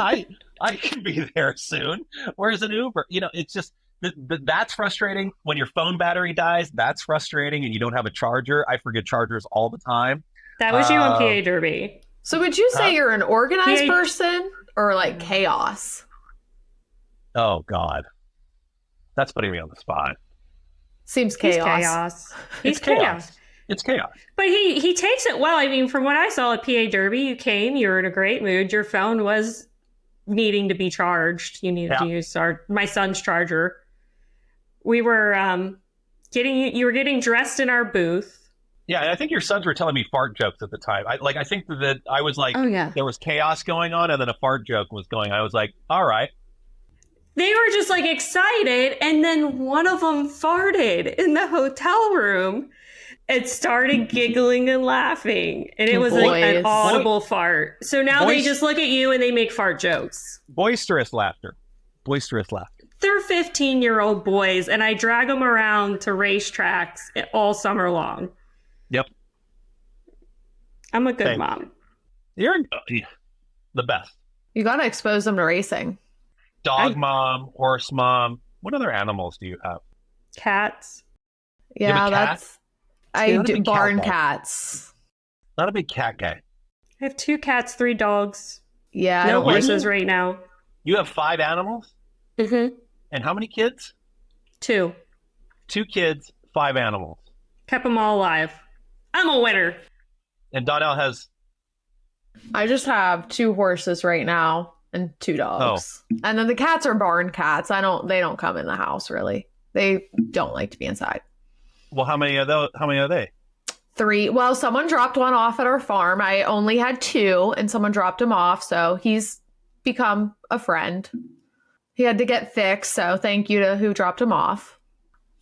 I can be there soon. Where's an Uber? It's just that's frustrating. When your phone battery dies, that's frustrating, and you don't have a charger. I forget chargers all the time. That was you on PA Derby. So would you say you're an organized person or like chaos? Oh God, that's putting me on the spot. Seems chaos. He's chaos. It's chaos. But he takes it well. I mean, from what I saw at PA Derby, you came, you were in a great mood. Your phone was needing to be charged. You needed to use my son's charger. We were you were getting dressed in our booth. Yeah, and I think your sons were telling me fart jokes at the time. I think that I was like, there was chaos going on, and then a fart joke was going on. I was like, all right. They were just like excited, and then one of them farted in the hotel room and started giggling and laughing. And it was like an audible fart. So now they just look at you and they make fart jokes. Boisterous laughter. They're 15-year-old boys, and I drag them around to racetracks all summer long. Yep. I'm a good mom. You're the best. You got to expose them to racing. Dog mom, horse mom. What other animals do you have? Cats. Yeah, that's... I do barn cats. Not a big cat guy. I have 2 cats, 3 dogs. Yeah. No horses right now. You have 5 animals? Mm-hmm. And how many kids? 2. 2 kids, 5 animals. Kept them all alive. I'm a winner. And Donnell has... I just have 2 horses right now and 2 dogs. Oh. And then the cats are barn cats. They don't come in the house really. They don't like to be inside. Well, how many are they? 3. Well, someone dropped one off at our farm. I only had 2 and someone dropped him off. So he's become a friend. He had to get fixed. So thank you to who dropped him off.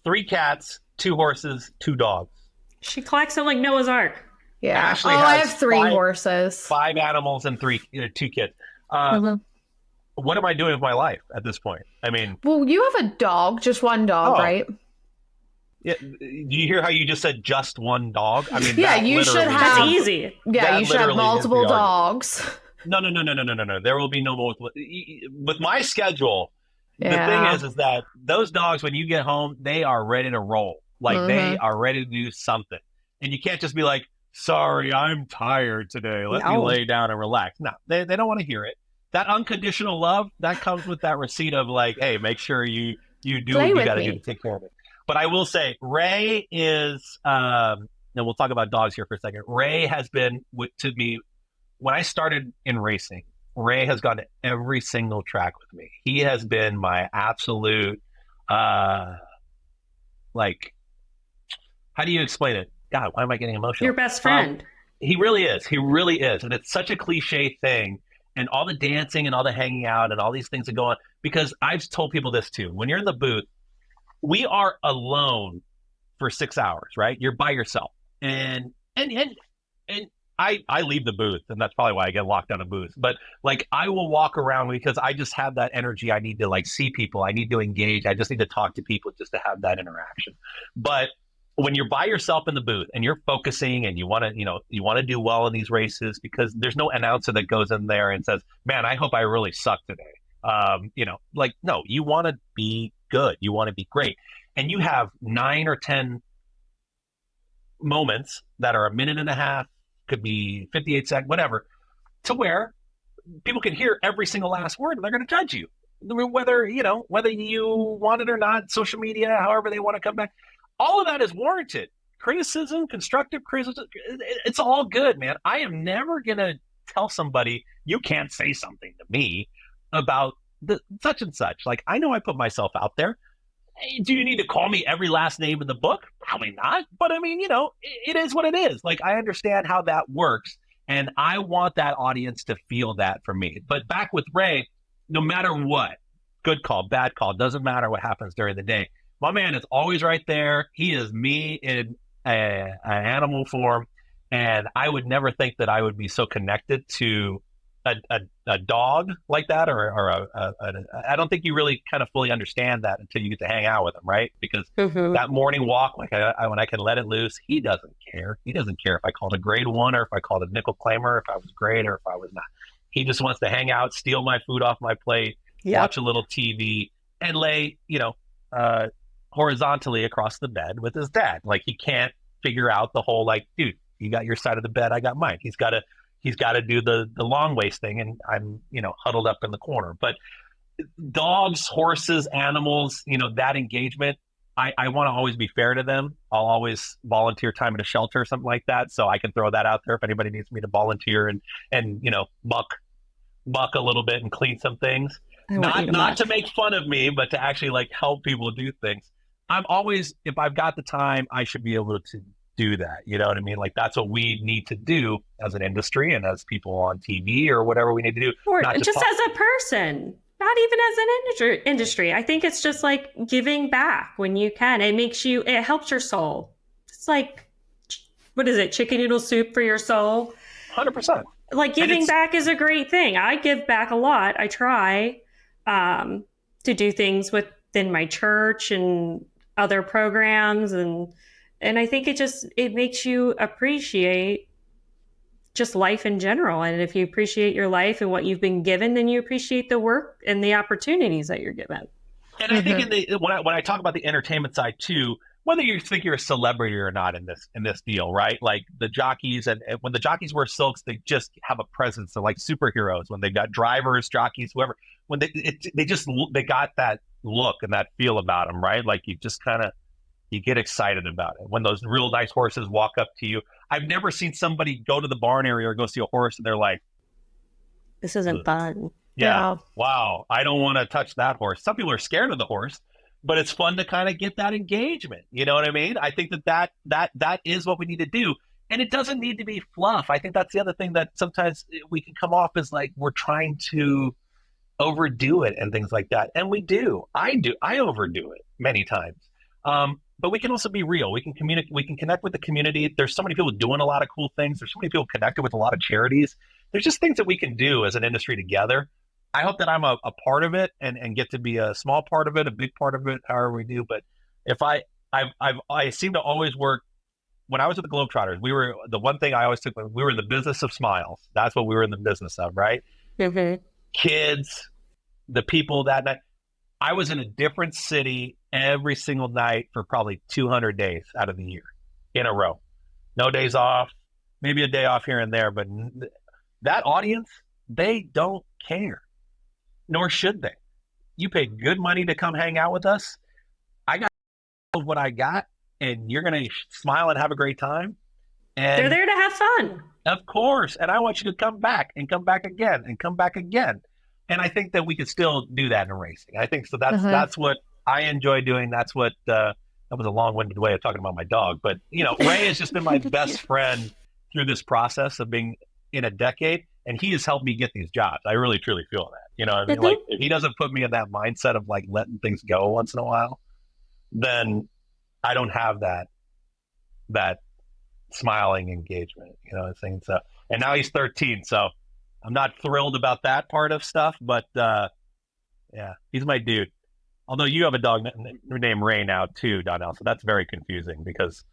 3 cats, 2 horses, 2 dogs. She collects them like Noah's Ark. Yeah. Ashley I have 3 horses. 5 animals and 2 kids. What am I doing with my life at this point? I mean... Well, you have a dog, just 1 dog, right? Yeah. Do you hear how you just said just 1 dog? I mean, yeah, you should have... That's easy. Yeah, you should have multiple dogs. No. There will be no more. With my schedule, the thing is that those dogs, when you get home, they are ready to roll. Like, they are ready to do something. And you can't just be like, sorry, I'm tired today. Let me lay down and relax. No, they don't want to hear it. That unconditional love, that comes with that receipt of like, hey, make sure you do what you got to do to take care of it. But I will say, Ray is, and we'll talk about dogs here for a second. Ray has been, to me, when I started in racing, Ray has gone to every single track with me. He has been my absolute, like, how do you explain it? God, why am I getting emotional? Your best friend. He really is. He really is. And it's such a cliche thing. And all the dancing and all the hanging out and all these things that go on. Because I've told people this too. When you're in the booth, we are alone for 6 hours, right? You're by yourself. And I leave the booth, and that's probably why I get locked out of booth. But like, I will walk around because I just have that energy. I need to like see people. I need to engage. I just need to talk to people just to have that interaction. But when you're by yourself in the booth and you're focusing and you want to do well in these races, because there's no announcer that goes in there and says, man, I hope I really suck today. No, you want to be good. You want to be great. And you have 9 or 10 moments that are a minute and a half, could be 58 seconds, whatever, to where people can hear every single last word and they're going to judge you. Whether you want it or not, social media, however they want to come back. All of that is warranted. Criticism, constructive criticism, it's all good, man. I am never going to tell somebody, you can't say something to me about the such and such. Like, I know I put myself out there. Hey, do you need to call me every last name in the book? Probably not. But I mean, it is what it is. Like, I understand how that works. And I want that audience to feel that from me. But back with Ray, no matter what, good call, bad call, doesn't matter what happens during the day. My man is always right there. He is me in an animal form. And I would never think that I would be so connected to a dog like that, or I don't think you really kind of fully understand that until you get to hang out with him, right? Because that morning walk, like when I can let it loose, he doesn't care. He doesn't care if I called a grade 1 or if I called a nickel claimer, if I was great or if I was not. He just wants to hang out, steal my food off my plate, watch a little TV, and lay, horizontally across the bed with his dad. Like, he can't figure out the whole, like, dude, you got your side of the bed, I got mine. He's got to do the long waist thing, and I'm, huddled up in the corner. But dogs, horses, animals, that engagement, I want to always be fair to them. I'll always volunteer time at a shelter or something like that. So I can throw that out there if anybody needs me to volunteer and muck a little bit and clean some things. Not to make fun of me, but to actually like help people do things. I'm always, if I've got the time, I should be able to do that. You know what I mean? Like, that's what we need to do as an industry and as people on TV or whatever we need to do. Or just as a person, not even as an industry. I think it's just like giving back when you can. It helps your soul. It's like, what is it? Chicken noodle soup for your soul. 100%. Like, giving back is a great thing. I give back a lot. I try to do things within my church and other programs, and I think it makes you appreciate just life in general. And if you appreciate your life and what you've been given, then you appreciate the work and the opportunities that you're given. And I think when I talk about the entertainment side too, whether you think you're a celebrity or not in this deal, right? Like the jockeys, and when the jockeys wear silks, they just have a presence. They're like superheroes. When they've got drivers, jockeys, whoever, when they got that look and that feel about them, right? Like, you just kind of You get excited about it. When those real nice horses walk up to you. I've never seen somebody go to the barn area or go see a horse and they're like, this isn't fun. Yeah. Wow. I don't want to touch that horse. Some people are scared of the horse, but it's fun to kind of get that engagement. You know what I mean? I think that is what we need to do. And it doesn't need to be fluff. I think that's the other thing that sometimes we can come off as like we're trying to overdo it and things like that. And we do. I overdo it many times. But we can also be real. We can communicate. We can connect with the community. There's so many people doing a lot of cool things. There's so many people connected with a lot of charities. There's just things that we can do as an industry together. I hope that I'm a part of it and get to be a small part of it, a big part of it, however we do. But if I seem to always work. When I was with the Globetrotters, we were the one thing I always took. We were in the business of smiles. That's what we were in the business of, right? Mm-hmm. Kids, the people that night. I was in a different city every single night for probably 200 days out of the year in a row. No days off, maybe a day off here and there, but that audience, they don't care, nor should they. You pay good money to come hang out with us. I got what I got, and you're going to smile and have a great time. And they're there to have fun. Of course. And I want you to come back and come back again and come back again. And I think that we could still do that in racing. I think so. That's what I enjoy doing. That's what that was a long-winded way of talking about my dog. But Ray has just been my best friend through this process of being in a decade, and he has helped me get these jobs. I really truly feel that. I mean, like if he doesn't put me in that mindset of like letting things go once in a while, then I don't have that smiling engagement. I'm saying so. And now he's 13, so. I'm not thrilled about that part of stuff, but yeah, he's my dude. Although you have a dog named Ray now too, Donnell, so that's very confusing because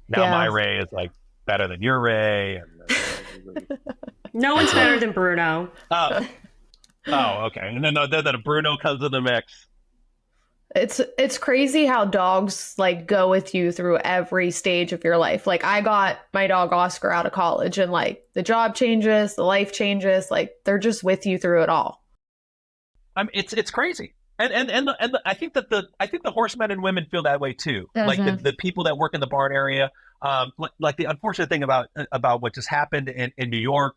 now my Ray is like better than your Ray. And, no one's better than Bruno. Oh, okay. And then Bruno comes in the mix. It's crazy how dogs like go with you through every stage of your life. Like I got my dog Oscar out of college and like the job changes, the life changes, like they're just with you through it all. It's crazy. And I think that the horsemen and women feel that way too. Mm-hmm. Like the people that work in the barn area, like the unfortunate thing about what just happened in New York,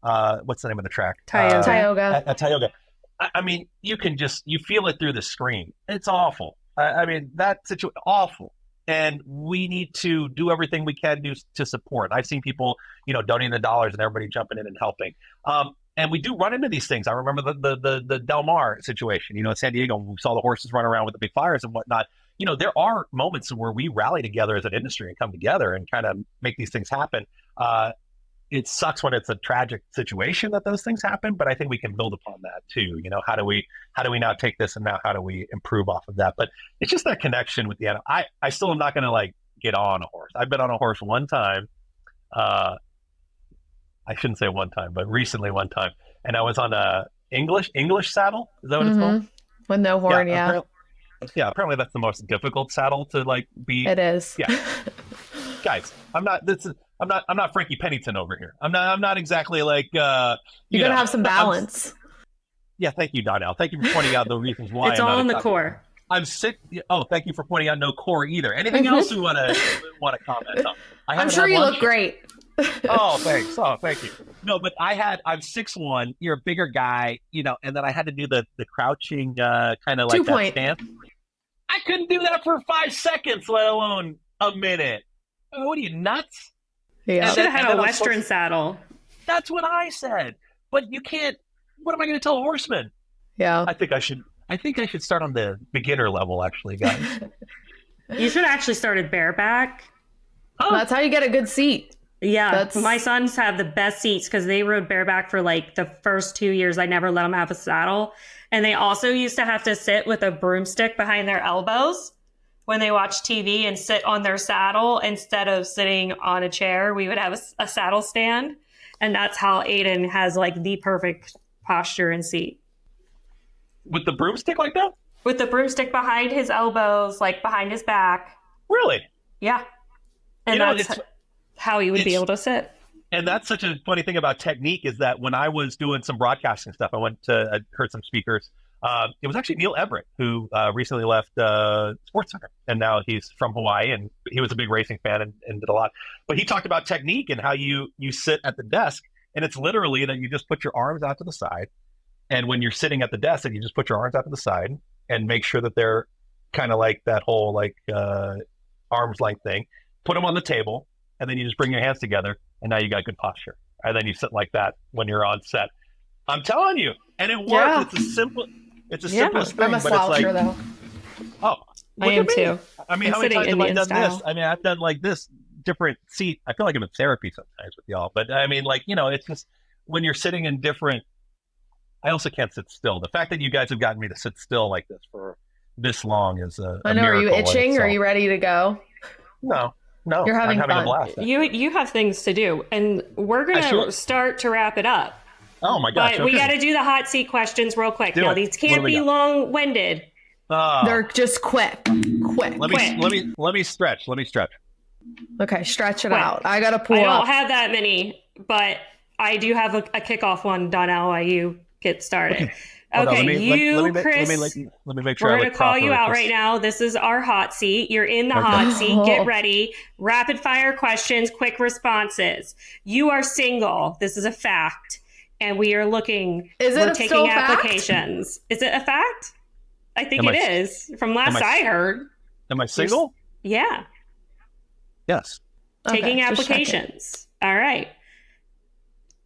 what's the name of the track? Tioga. At Tioga. I mean, you feel it through the screen. It's awful. I mean, that situation, awful. And we need to do everything we can do to support. I've seen people, donating the dollars and everybody jumping in and helping. And we do run into these things. I remember the Del Mar situation, in San Diego, we saw the horses run around with the big fires and whatnot. There are moments where we rally together as an industry and come together and kind of make these things happen. It sucks when it's a tragic situation that those things happen, but I think we can build upon that too. How do we now take this and now how do we improve off of that? But it's just that connection with the animal. I still am not going to like get on a horse. I've been on a horse one time. I shouldn't say one time, but recently one time, and I was on a English saddle. Is that what it's called? With no horn, yeah. Apparently that's the most difficult saddle to like be. It is. Yeah. Guys, I'm not Frankie Pennington over here. I'm not exactly like you're gonna have some balance. Yeah, thank you, Donnell. Thank you for pointing out the reasons why. It's all in the core. I'm sick. Oh, thank you for pointing out no core either. Anything else you want to comment on? I'm sure you look great. Oh, thanks. Oh, thank you. No, but I'm 6'1". You're a bigger guy, and then I had to do the crouching kind of like that stance. I couldn't do that for 5 seconds, let alone a minute. Oh, what are you, nuts? Yeah. Should have had a Western saddle. That's what I said. But you can't. What am I going to tell a horseman? Yeah. I think I should start on the beginner level, actually, guys. You should actually start at bareback. Oh. That's how you get a good seat. Yeah. My sons have the best seats because they rode bareback for like the first 2 years. I never let them have a saddle. And they also used to have to sit with a broomstick behind their elbows when they watch TV and sit on their saddle instead of sitting on a chair. We would have a saddle stand. And that's how Aiden has like the perfect posture and seat. With the broomstick like that? With the broomstick behind his elbows, like behind his back. Really? Yeah. And that's how he would be able to sit. And that's such a funny thing about technique is that when I was doing some broadcasting stuff, I heard some speakers It was actually Neil Everett who recently left Sports Center, and now he's from Hawaii, and he was a big racing fan and did a lot. But he talked about technique and how you sit at the desk, and it's literally that you just put your arms out to the side, and when you're sitting at the desk, that you just put your arms out to the side and make sure that they're kind of like that whole arms length thing. Put them on the table, and then you just bring your hands together, and now you got good posture. And then you sit like that when you're on set. I'm telling you, and it works. Yeah. It's a simple. It's a simplest thing, I'm a but it's like, though. oh, I am too. I mean, how many times have I done this? I mean, I've done like this different seat. I feel like I'm in therapy sometimes with y'all, but I mean, like, it's just when you're sitting in different. I also can't sit still. The fact that you guys have gotten me to sit still like this for this long is a I know. Are you itching? Are you ready to go? No. You're having I'm fun. a blast. You have things to do, and we're gonna start to wrap it up. Oh my gosh! But we got to do the hot seat questions real quick. These can't be long-winded. They're just quick. Let me stretch. Okay, stretch it out. I gotta pull. I don't have that many, but I do have a kickoff one. Donnell, while you get started. Okay, Chris. Let me make sure. We're going to call you out right now. This is our hot seat. You're in the hot seat. Get ready. Rapid fire questions, quick responses. You are single. This is a fact. And we are looking. We're taking applications. Fact? Is it a fact? I think it is. From last I heard. Am I single? Yeah. Yes. Taking applications. All right.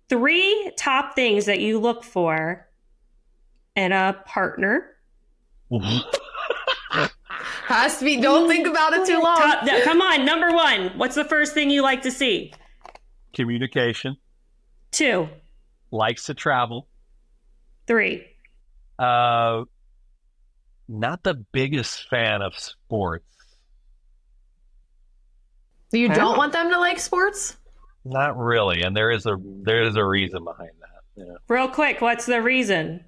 3 top things that you look for in a partner. Has to be. Don't think about it too long. Come on. Number 1. What's the first thing you like to see? Communication. 2. Likes to travel. 3. Not the biggest fan of sports. You don't want them to like sports? Not really, and there is a reason behind that. Yeah. Real quick, what's the reason?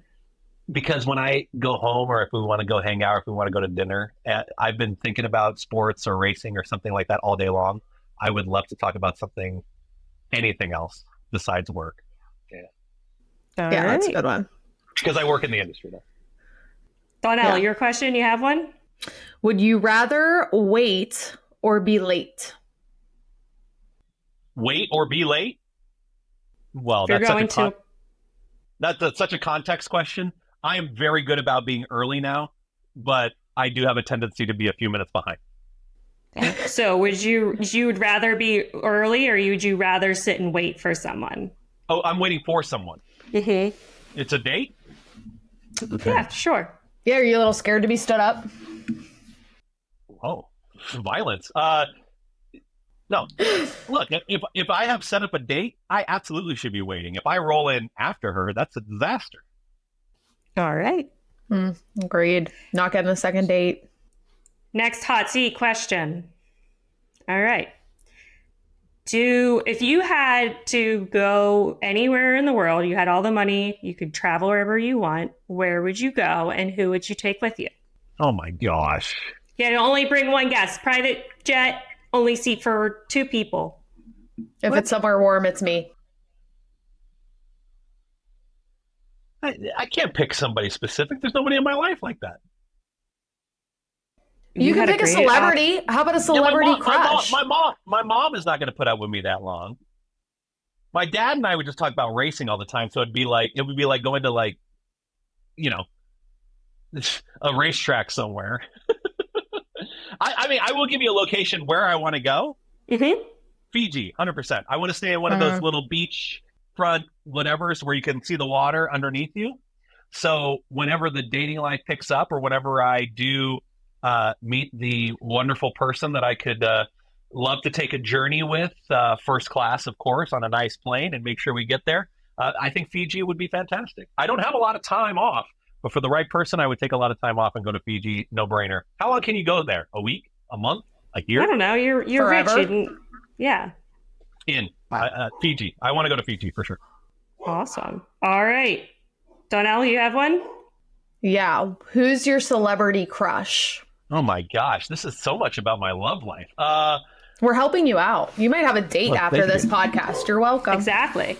Because when I go home, or if we want to go hang out, or if we want to go to dinner, I've been thinking about sports or racing or something like that all day long. I would love to talk about anything else besides work. Yeah, that's a good one. Because I work in the industry now. Donnell, your question, you have one? Would you rather wait or be late? Wait or be late? Well, that's such a context question. I am very good about being early now, but I do have a tendency to be a few minutes behind. So would you rather be early, or would you rather sit and wait for someone? Oh, I'm waiting for someone. Mm-hmm. It's a date? Okay. Yeah, sure. Yeah, are you a little scared to be stood up? Oh, violence. No. Look, if I have set up a date, I absolutely should be waiting. If I roll in after her, that's a disaster. All right. Agreed. Not getting a second date. Next hot seat question. All right. If you had to go anywhere in the world, you had all the money, you could travel wherever you want, where would you go and who would you take with you? Oh my gosh. You had to only bring one guest. Private jet, only seat for 2 people. If it's somewhere warm, it's me. I can't pick somebody specific. There's nobody in my life like that. You can pick a celebrity. How about a celebrity crush? My mom is not going to put up with me that long. My dad and I would just talk about racing all the time, so it would be like going to a racetrack somewhere. I mean, I will give you a location where I want to go. Mm-hmm. Fiji, 100%. I want to stay in one of those little beach front whatevers where you can see the water underneath you. So whenever the dating life picks up, or whenever I do meet the wonderful person that I could love to take a journey with, first class, of course, on a nice plane, and make sure we get there, I think Fiji would be fantastic. I don't have a lot of time off, but for the right person, I would take a lot of time off and go to Fiji. No brainer. How long can you go there? A week? A month? A year? I don't know. You're Forever? rich. Yeah. Fiji. I want to go to Fiji for sure. Awesome. All right. Donnell, you have one? Yeah. Who's your celebrity crush? Oh my gosh. This is so much about my love life. We're helping you out. You might have a date after this podcast. You're welcome. Exactly.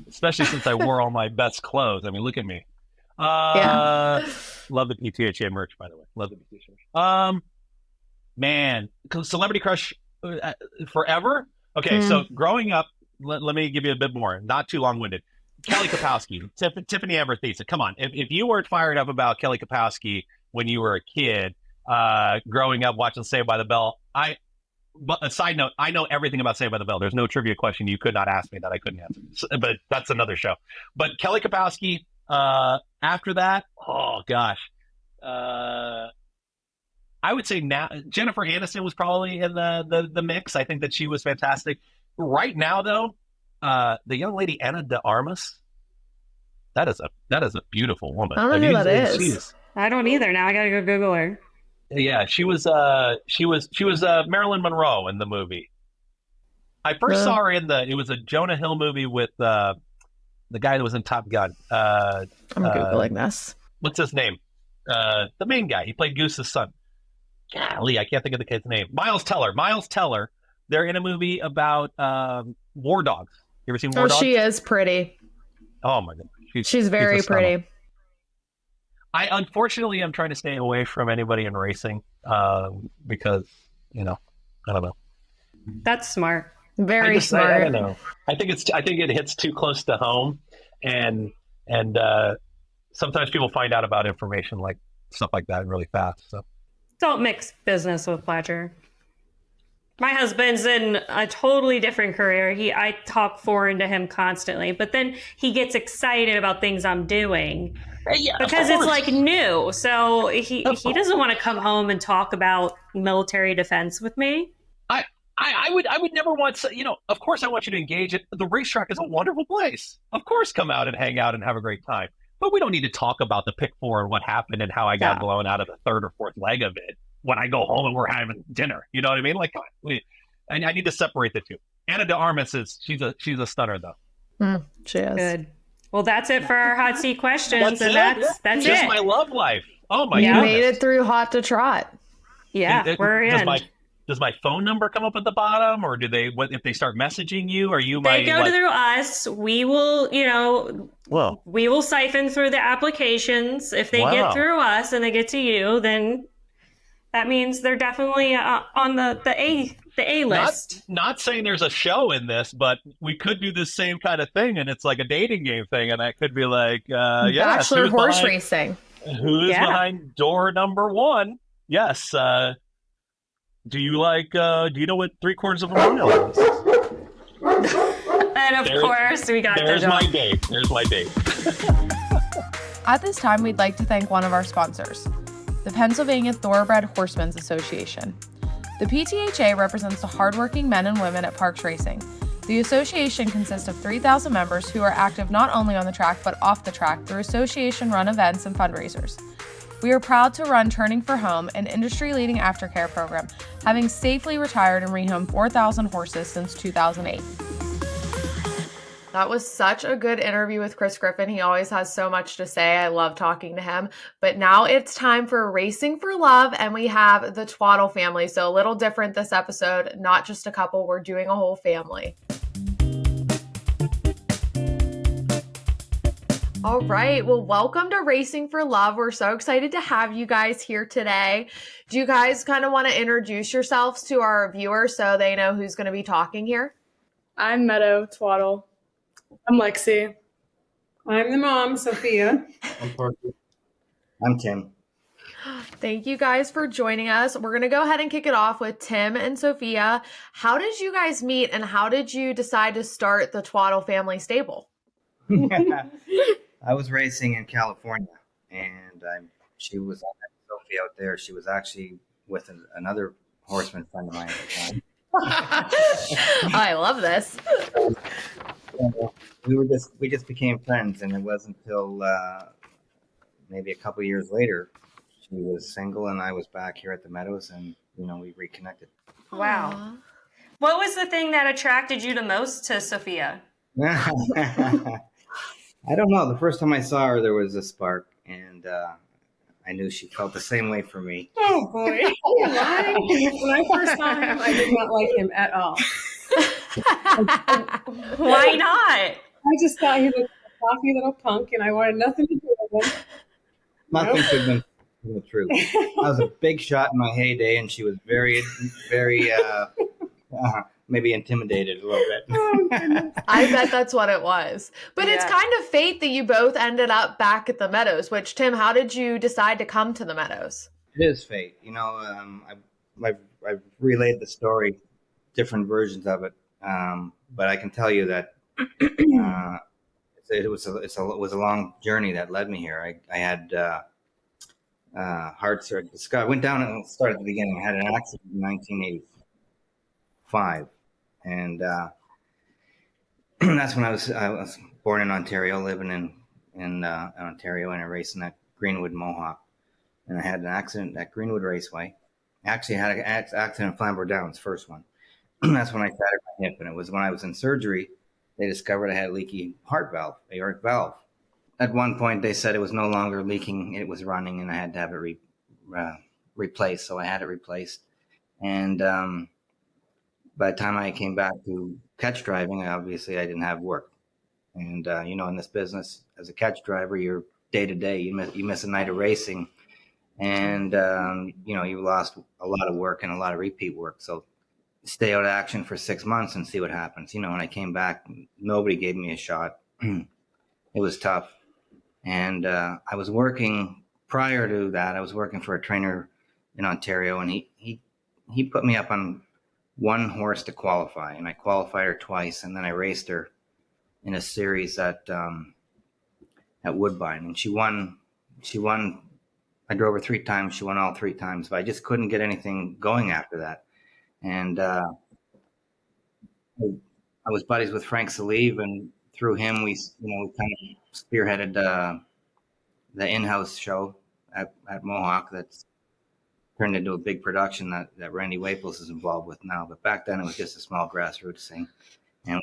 Especially since I wore all my best clothes. I mean, look at me. Yeah. Love the PTHA merch, by the way. Love the PTHA merch. Man, celebrity crush forever. Okay, so growing up, let me give you a bit more. Not too long-winded. Kelly Kapowski, Tiffany Amber Thiessen. Come on, if you weren't fired up about Kelly Kapowski when you were a kid, growing up watching Saved by the Bell, But a side note, I know everything about Saved by the Bell. There's no trivia question you could not ask me that I couldn't answer. But that's another show. But Kelly Kapowski, after that, oh gosh. I would say now Jennifer Aniston was probably in the mix. I think that she was fantastic. Right now, though, the young lady Ana de Armas, that is a beautiful woman. I don't know who that is. I don't either. Now I gotta go Google her. Yeah, she was Marilyn Monroe in the movie. I first saw her in it was a Jonah Hill movie with the guy that was in Top Gun. I'm Googling this. What's his name? The main guy. He played Goose's son. Golly, I can't think of the kid's name. Miles Teller. They're in a movie about war dogs. You ever seen War Dogs? Oh, she is pretty. Oh my God. She's very pretty. I unfortunately am trying to stay away from anybody in racing because, I don't know. That's smart. Very smart. I don't know. I think it hits too close to home, and sometimes people find out about information like stuff like that really fast. So don't mix business with pleasure. My husband's in a totally different career. I talk foreign to him constantly, but then he gets excited about things I'm doing. Yeah, because it's like new. So he doesn't want to come home and talk about military defense with me. I would never want to, of course I want you to engage it. The racetrack is a wonderful place. Of course, come out and hang out and have a great time. But we don't need to talk about the pick four and what happened and how I got blown out of the third or fourth leg of it when I go home and we're having dinner. You know what I mean? Like, I need to separate the two. Ana de Armas she's a stunner though. She is. Good. Well, that's it for our hot seat questions. That's just it. my love life. Oh my God. goodness. You made it through Hot to Trot. Yeah, we're in. Does my phone number come up at the bottom, or do they? What if they start messaging you? Are you They go through us. We will, we will siphon through the applications. If they get through us and they get to you, then that means they're definitely on the A list. Not saying there's a show in this, but we could do this same kind of thing, and it's like a dating game thing, and that could be like, Bachelor horse racing. Who's behind door number one? Yes. Do you know what 3/4 of a mile is? And of course, we got There's my date. There's my date. At this time, we'd like to thank one of our sponsors, the Pennsylvania Thoroughbred Horsemen's Association. The PTHA represents the hardworking men and women at Parks Racing. The association consists of 3,000 members who are active not only on the track but off the track through association-run events and fundraisers. We are proud to run Turning for Home, an industry-leading aftercare program, having safely retired and rehomed 4,000 horses since 2008. That was such a good interview with Chris Griffin. He always has so much to say. I love talking to him. But now it's time for Racing for Love, and we have the Twaddle family. So a little different this episode, not just a couple. We're doing a whole family. All right. Well, welcome to Racing for Love. We're so excited to have you guys here today. Do you guys kind of want to introduce yourselves to our viewers so they know who's going to be talking here? I'm Meadow Twaddle. I'm Lexi. I'm the mom, Sophia. I'm Parker. I'm Tim. Thank you guys for joining us. We're going to go ahead and kick it off with Tim and Sophia. How did you guys meet and how did you decide to start the Twaddle family stable? I was racing in California, and she was Sophie out there. She was actually with another horseman friend of mine at the time. I love this. We just became friends, and it wasn't until maybe a couple years later she was single, and I was back here at the Meadows, and we reconnected. Wow. Aww. What was the thing that attracted you the most to Sophia? I don't know. The first time I saw her, there was a spark, and I knew she felt the same way for me. Oh, boy. When I first saw him, I did not like him at all. Why not? I just thought he looked like a cocky little punk, and I wanted nothing to do with him. Nothing could have been the truth. I was a big shot in my heyday, and she was very, very maybe intimidated a little bit. I bet that's what it was. But it's kind of fate that you both ended up back at the Meadows, which, Tim, how did you decide to come to the Meadows? It is fate. You know, I've relayed the story, different versions of it, but I can tell you that it was a long journey that led me here. I had heart surgery. I went down and started at the beginning. I had an accident in 1985, and that's when I was born in Ontario, living in Ontario, and I raced in that Greenwood Mohawk. And I had an accident at Greenwood Raceway. I actually had an accident in Flamborough Downs, first one. That's when I shattered my hip, and it was when I was in surgery. They discovered I had a leaky heart valve, aortic valve. At one point, they said it was no longer leaking; it was running, and I had to have it replaced. So I had it replaced, and by the time I came back to catch driving, obviously I didn't have work. And you know, in this business, as a catch driver, you're day to day. You miss a night of racing, and you know, you lost a lot of work and a lot of repeat work. So stay out of action for 6 months and see what happens. You know, when I came back, nobody gave me a shot. It was tough. And I was working, prior to that, I was working for a trainer in Ontario, and he put me up on one horse to qualify, and I qualified her twice, and then I raced her in a series at Woodbine, and she won. I drove her 3 times. She won all 3 times, but I just couldn't get anything going after that. And I was buddies with Frank Salive, and through him, we kind of spearheaded the in-house show at Mohawk that's turned into a big production that Randy Waples is involved with now. But back then, it was just a small grassroots thing. And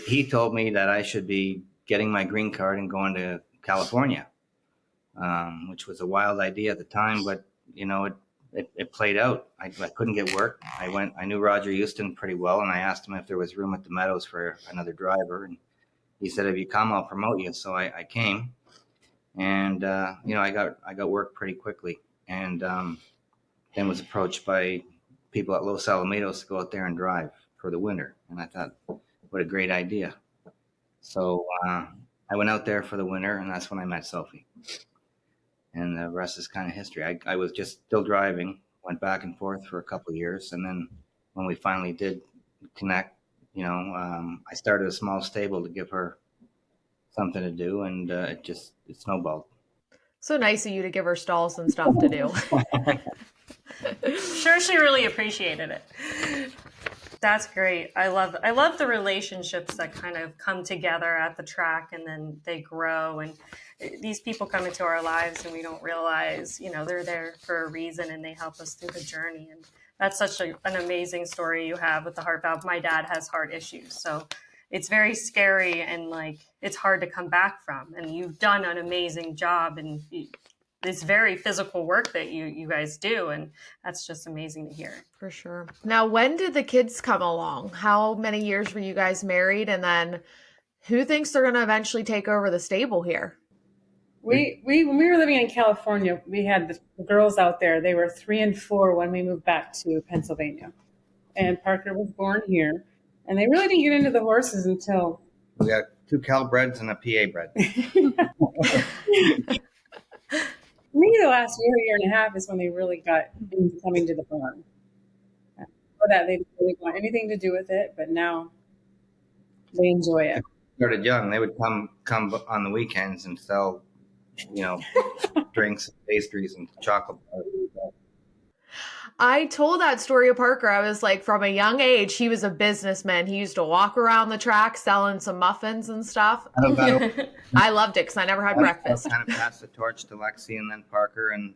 he told me that I should be getting my green card and going to California, which was a wild idea at the time, but you know, it played out. I couldn't get work. I knew Roger Houston pretty well, and I asked him if there was room at the Meadows for another driver, and he said, if you come, I'll promote you. So I came, and you know, I got work pretty quickly, and then was approached by people at Los Alamitos to go out there and drive for the winter. And I thought, what a great idea. So I went out there for the winter, and that's when I met Sophie. And the rest is kind of history. I was just still driving, went back and forth for a couple of years. And then when we finally did connect, you know, I started a small stable to give her something to do, and it snowballed. So nice of you to give her stalls and stuff to do. Sure, she really appreciated it. That's great. I love the relationships that kind of come together at the track, and then they grow, and these people come into our lives and we don't realize, you know, they're there for a reason, and they help us through the journey. And that's such an amazing story you have with the heart valve. My dad has heart issues, so it's very scary, and like, it's hard to come back from. And you've done an amazing job, and it's very physical work that you guys do, and that's just amazing to hear. For sure. Now, when did the kids come along? How many years were you guys married? And then who thinks they're going to eventually take over the stable here? We when we were living in California, we had the girls out there. They were 3 and 4 when we moved back to Pennsylvania, and Parker was born here. And they really didn't get into the horses until we got 2 Calbreds and a PA bred. Maybe the last year and a half is when they really got into coming to the farm. Before that, they didn't really want anything to do with it, but now they enjoy it. Started young. They would come on the weekends and sell, you know, drinks, pastries, and chocolate bars. I told that story of Parker. I was like, from a young age, he was a businessman. He used to walk around the track selling some muffins and stuff. I loved it because I never had breakfast. I kind of passed the torch to Lexi and then Parker, and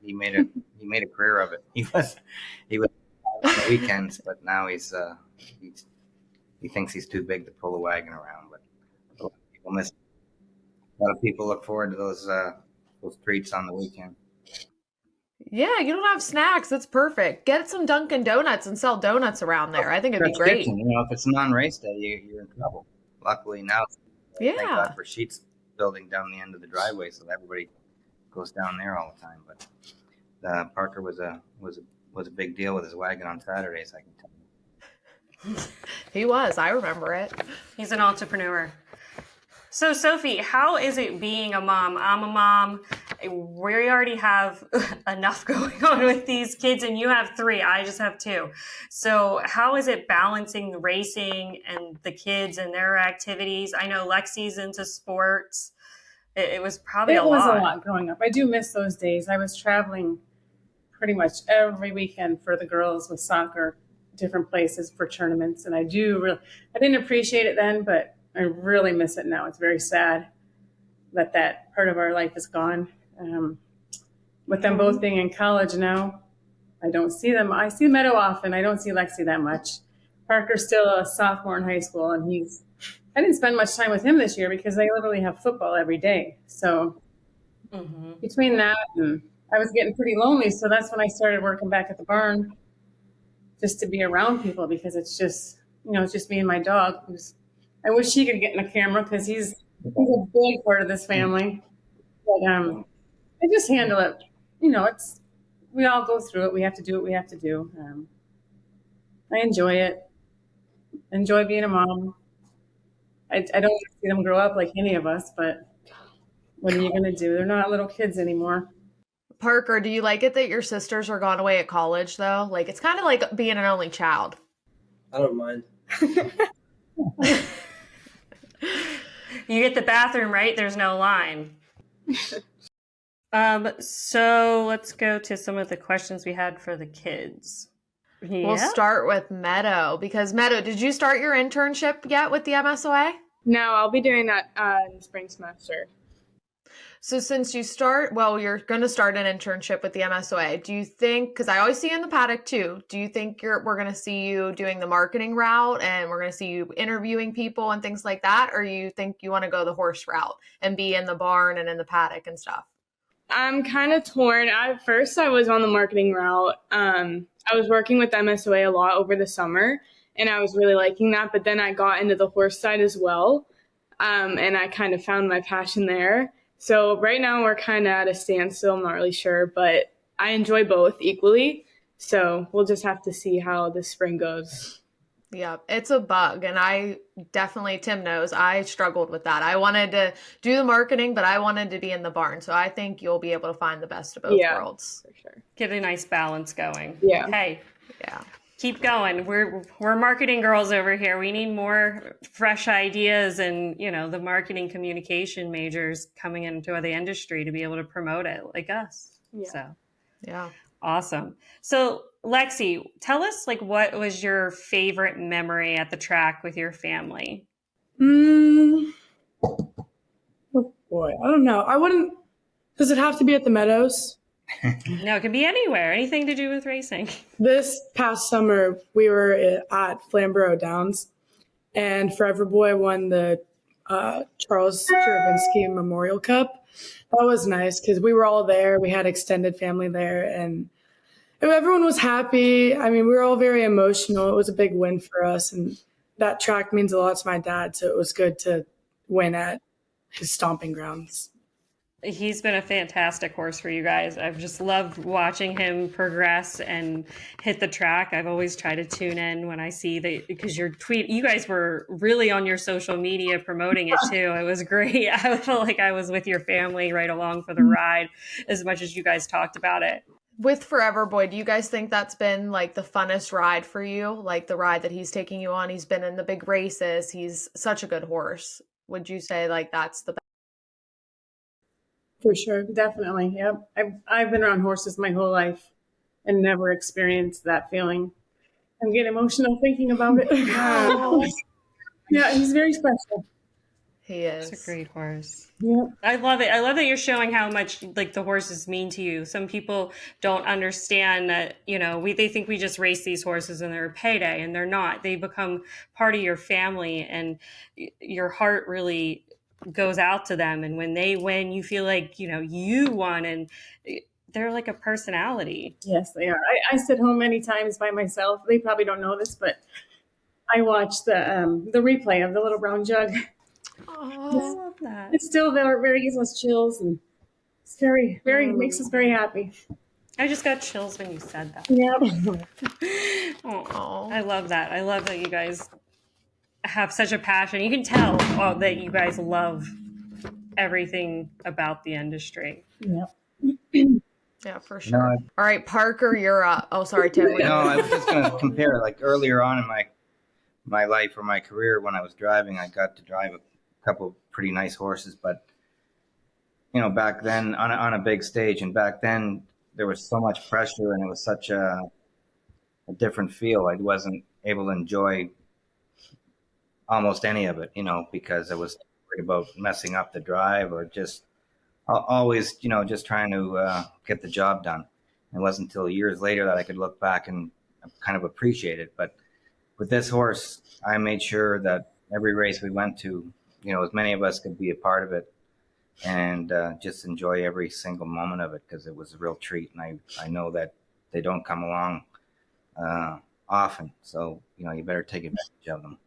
he made a career of it. He was on the weekends, but now he thinks he's too big to pull a wagon around. But a lot of people miss. A lot of people look forward to those treats on the weekend. Yeah, you don't have snacks. It's perfect. Get some Dunkin' Donuts and sell donuts around there. I think it'd be great. You know, if it's non-race day, you're in trouble. Luckily now, Thank God for Sheets building down the end of the driveway, so that everybody goes down there all the time. But Parker was a big deal with his wagon on Saturdays, I can tell you. He was. I remember it. He's an entrepreneur. So, Sophie, how is it being a mom? I'm a mom. We already have enough going on with these kids, and you have 3. I just have 2. So how is it balancing the racing and the kids and their activities? I know Lexi's into sports. It was probably a lot. It was a lot growing up. I do miss those days. I was traveling pretty much every weekend for the girls with soccer, different places for tournaments. And I didn't appreciate it then, but I really miss it now. It's very sad that part of our life is gone. With them both being in college now, I don't see them. I see Meadow often. I don't see Lexi that much. Parker's still a sophomore in high school, and I didn't spend much time with him this year because they literally have football every day. So between that, and I was getting pretty lonely. So that's when I started working back at the barn, just to be around people, because it's just me and my dog. I wish he could get in the camera because he's a big part of this family. But I just handle it. We all go through it. We have to do what we have to do. I enjoy it. Enjoy being a mom. I don't see them grow up like any of us, but what are you going to do? They're not little kids anymore. Parker, do you like it that your sisters are gone away at college, though? Like, it's kind of like being an only child. I don't mind. You get the bathroom, right? There's no line. So let's go to some of the questions we had for the kids. Yeah. We'll start with Meadow, because Meadow, did you start your internship yet with the MSOA? No, I'll be doing that in the spring semester. So since you're going to start an internship with the MSOA, do you think, because I always see you in the paddock too, do you think we're going to see you doing the marketing route and we're going to see you interviewing people and things like that? Or you think you want to go the horse route and be in the barn and in the paddock and stuff? I'm kind of torn. At first, I was on the marketing route. I was working with MSOA a lot over the summer, and I was really liking that. But then I got into the horse side as well, and I kind of found my passion there. So right now we're kind of at a standstill. I'm not really sure, but I enjoy both equally. So we'll just have to see how the spring goes. Yeah, it's a bug. And I definitely, Tim knows, I struggled with that. I wanted to do the marketing, but I wanted to be in the barn. So I think you'll be able to find the best of both worlds. For sure. Get a nice balance going. Yeah. Hey. Yeah. Keep going. We're marketing girls over here. We need more fresh ideas and, the marketing communication majors coming into the industry to be able to promote it like us. Yeah. So, yeah. Awesome. So, Lexi, tell us what was your favorite memory at the track with your family? Oh boy, I don't know. Does it have to be at the Meadows? No, it can be anywhere. Anything to do with racing. This past summer, we were at Flamborough Downs, and Forever Boy won the Charles Stravinsky Memorial Cup. That was nice because we were all there. We had extended family there, and everyone was happy. I mean, we were all very emotional. It was a big win for us, and that track means a lot to my dad, so it was good to win at his stomping grounds. He's been a fantastic horse for you guys. I've just loved watching him progress and hit the track. I've always tried to tune in when I see that, because you guys were really on your social media promoting it too. It was great. I felt like I was with your family right along for the ride as much as you guys talked about it. With Forever Boy, do you guys think that's been the funnest ride for you? Like the ride that he's taking you on? He's been in the big races. He's such a good horse. Would you say that's the best? For sure. Definitely. Yep. I've been around horses my whole life and never experienced that feeling. I'm getting emotional thinking about it. Yeah, he's very special. He is. It's a great horse. Yeah. I love it. I love that you're showing how much the horses mean to you. Some people don't understand that, they think we just race these horses and they're a payday, and they're not. They become part of your family, and your heart really goes out to them. And when they win, you feel like, you won, and they're like a personality. Yes, they are. I sit home many times by myself. They probably don't know this, but I watch the replay of the Little Brown Jug. I love that. It's still very gives us chills, and it's very makes us very happy. I just got chills when you said that. Yeah. Oh, I love that. I love that you guys have such a passion. You can tell that you guys love everything about the industry. Yeah. Yeah, for sure. All right, Parker, you're up. Oh, sorry, Tim. No, I was just going to compare. Like earlier on in my life or my career, when I was driving, I got to drive a couple pretty nice horses. But back then on a big stage, and back then there was so much pressure, and it was such a different feel. I wasn't able to enjoy almost any of it, because I was worried about messing up the drive or just always, just trying to get the job done. It wasn't until years later that I could look back and kind of appreciate it. But with this horse, I made sure that every race we went to, as many of us could be a part of it and just enjoy every single moment of it, because it was a real treat. And I know that they don't come along often. So, you better take advantage of them.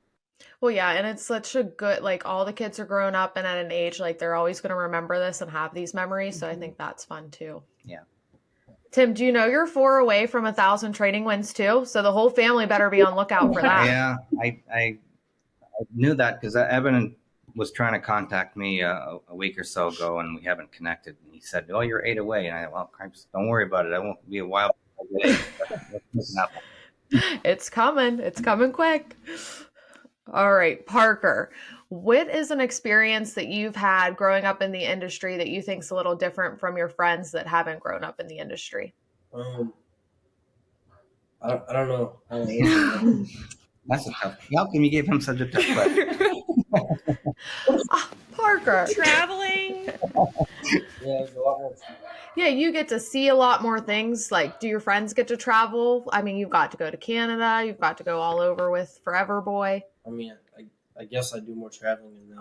Well, yeah, and it's such a good, like, all the kids are grown up and at an age, like, they're always going to remember this and have these memories. So I think that's fun, too. Yeah. Tim, do you know you're 4 away from 1,000 training wins, too? So the whole family better be on lookout for that. Yeah, I knew that because Evan was trying to contact me a week or so ago, and we haven't connected. And he said, "Oh, you're 8 away." And I said, "Well, don't worry about it. I won't be a while." It's coming. It's coming quick. All right, Parker, what is an experience that you've had growing up in the industry that you think is a little different from your friends that haven't grown up in the industry? I don't know. That's a tough. How come you gave him such a tough question? Parker. Traveling. Yeah, there's a lot more. Yeah, you get to see a lot more things. Like, do your friends get to travel? I mean, you've got to go to Canada. You've got to go all over with Forever Boy. I mean, I guess I do more traveling than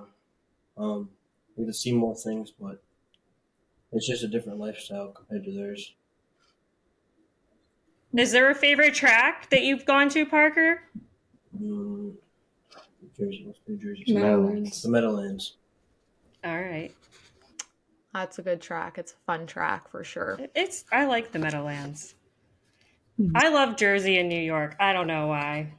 them. We get to see more things, but it's just a different lifestyle compared to theirs. Is there a favorite track that you've gone to, Parker? New Jersey. Meadowlands. The Meadowlands. All right. That's a good track. It's a fun track for sure. I like the Meadowlands. I love Jersey and New York. I don't know why.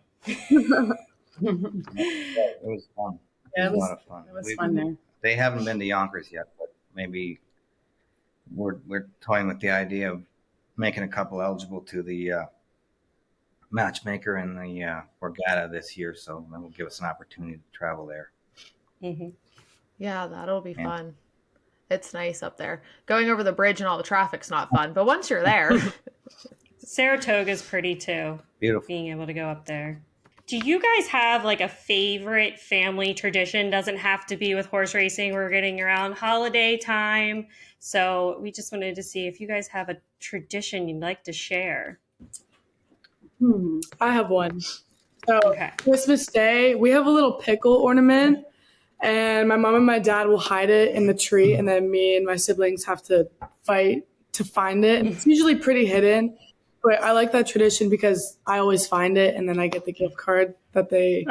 It was fun. Yeah, it was a lot of fun. It was fun there. They haven't been to Yonkers yet, but maybe we're toying with the idea of making a couple eligible to the matchmaker in the Borgata this year, so that will give us an opportunity to travel there. Mm-hmm. Yeah, that'll be fun. It's nice up there. Going over the bridge and all the traffic's not fun, but once you're there. Saratoga's pretty too. Beautiful. Being able to go up there. Do you guys have like a favorite family tradition? Doesn't have to be with horse racing. We're getting around holiday time. So we just wanted to see if you guys have a tradition you'd like to share. I have one. So Okay. Christmas Day, we have a little pickle ornament, and my mom and my dad will hide it in the tree, and then me and my siblings have to fight to find it. And it's usually pretty hidden, but I like that tradition because I always find it, and then I get the gift card that they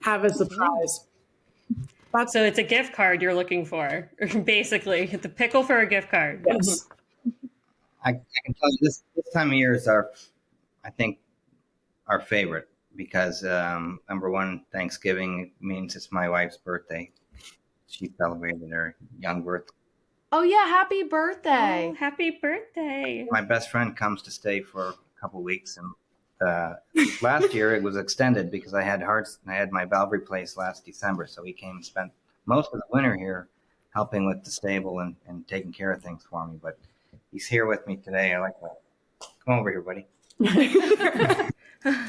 have as a prize. So it's a gift card you're looking for, basically. The pickle for a gift card. Yes. I can tell you this time of year is our favorite because number one, Thanksgiving means it's my wife's birthday. She celebrated her young birthday. Oh yeah, happy birthday. Oh, happy birthday. My best friend comes to stay for a couple weeks, and last year it was extended because I had my valve replaced last December, so he came and spent most of the winter here helping with the stable and taking care of things for me. But he's here with me today. I like that. Come over here, buddy.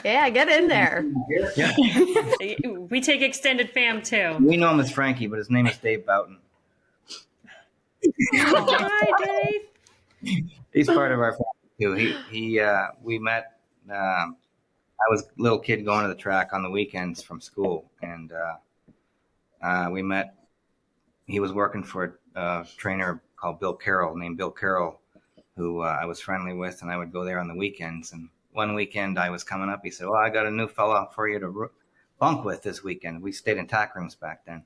Yeah, get in there. Yeah. We take extended fam too. We know him as Frankie, but his name is Dave Boughton. Hi, Dave. He's part of our family too. We met. I was a little kid going to the track on the weekends from school, and we met. He was working for a trainer called Bill Carroll, named Bill Carroll, who I was friendly with, and I would go there on the weekends. And one weekend I was coming up, he said, "Well, I got a new fella for you to bunk with this weekend." We stayed in tack rooms back then.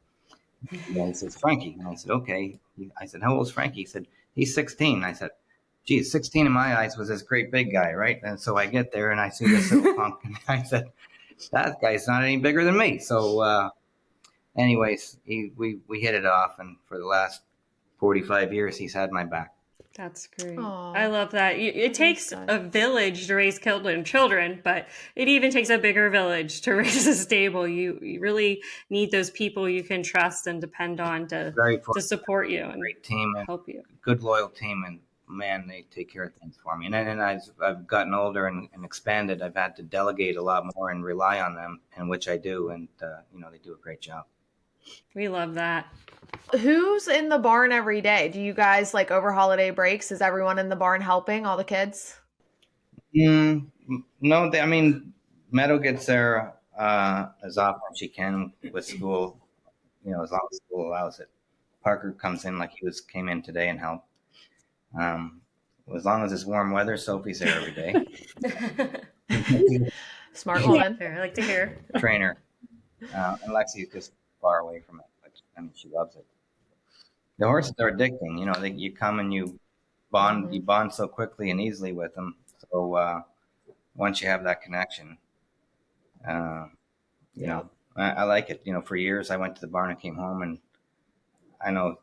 Yeah, he says, Frankie. And I said, okay. I said, how old's Frankie? He said, he's 16. I said, geez, 16 in my eyes was this great big guy, right? And so I get there and I see this little punk. And I said, that guy's not any bigger than me. So anyways, we hit it off. And for the last 45 years, he's had my back. That's great. Aww. I love that. It takes a village to raise children, but it even takes a bigger village to raise a stable. You really need those people you can trust and depend on to support you and great team and help you. Good, loyal team. And man, they take care of things for me. And then I've gotten older and expanded. I've had to delegate a lot more and rely on them, and which I do. And, they do a great job. We love that. Who's in the barn every day? Do you guys over holiday breaks? Is everyone in the barn helping all the kids? No, Meadow gets there as often as she can with school, as long as school allows it. Parker comes in like came in today and helped. As long as it's warm weather, Sophie's there every day. Smart woman. I like to hear. Trainer. And Lexi's just far away from it. She loves it. The horses are addicting. You come and you bond. Mm-hmm. You bond so quickly and easily with them. So once you have that connection, I like it. For years I went to the barn and came home, and I know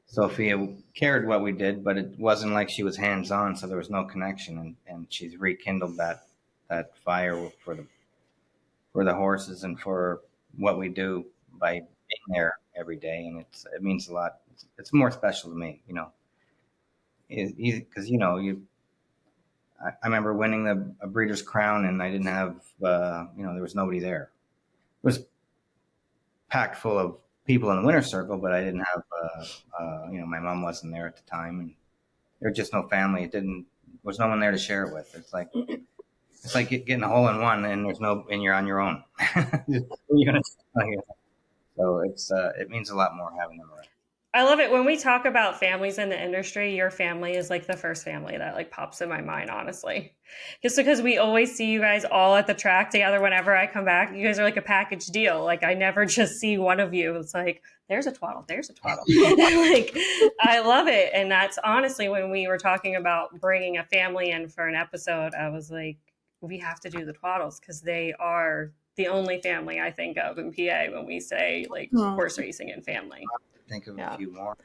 Sophia cared what we did, but it wasn't like she was hands-on, so there was no connection. And she's rekindled that fire for the horses and for what we do by being there every day, and it means a lot. It's more special to me, because I remember winning a Breeders' Crown, and I didn't have there was nobody there. It was packed full of people in the winner's circle, but I didn't have my mom wasn't there at the time, and there was just no family. There was no one there to share it with. It's like getting a hole in one, and you're on your own. So it means a lot more having them around. I love it when we talk about families in the industry. Your family is the first family that pops in my mind, honestly, just because we always see you guys all at the track together. Whenever I come back, you guys are like a package deal. I never just see one of you. It's there's a Twaddle, there's a Twaddle. I love it. And that's honestly, when we were talking about bringing a family in for an episode, I was like, we have to do the Twaddles because they are the only family I think of in PA when we say horse racing and family. Think of a few more.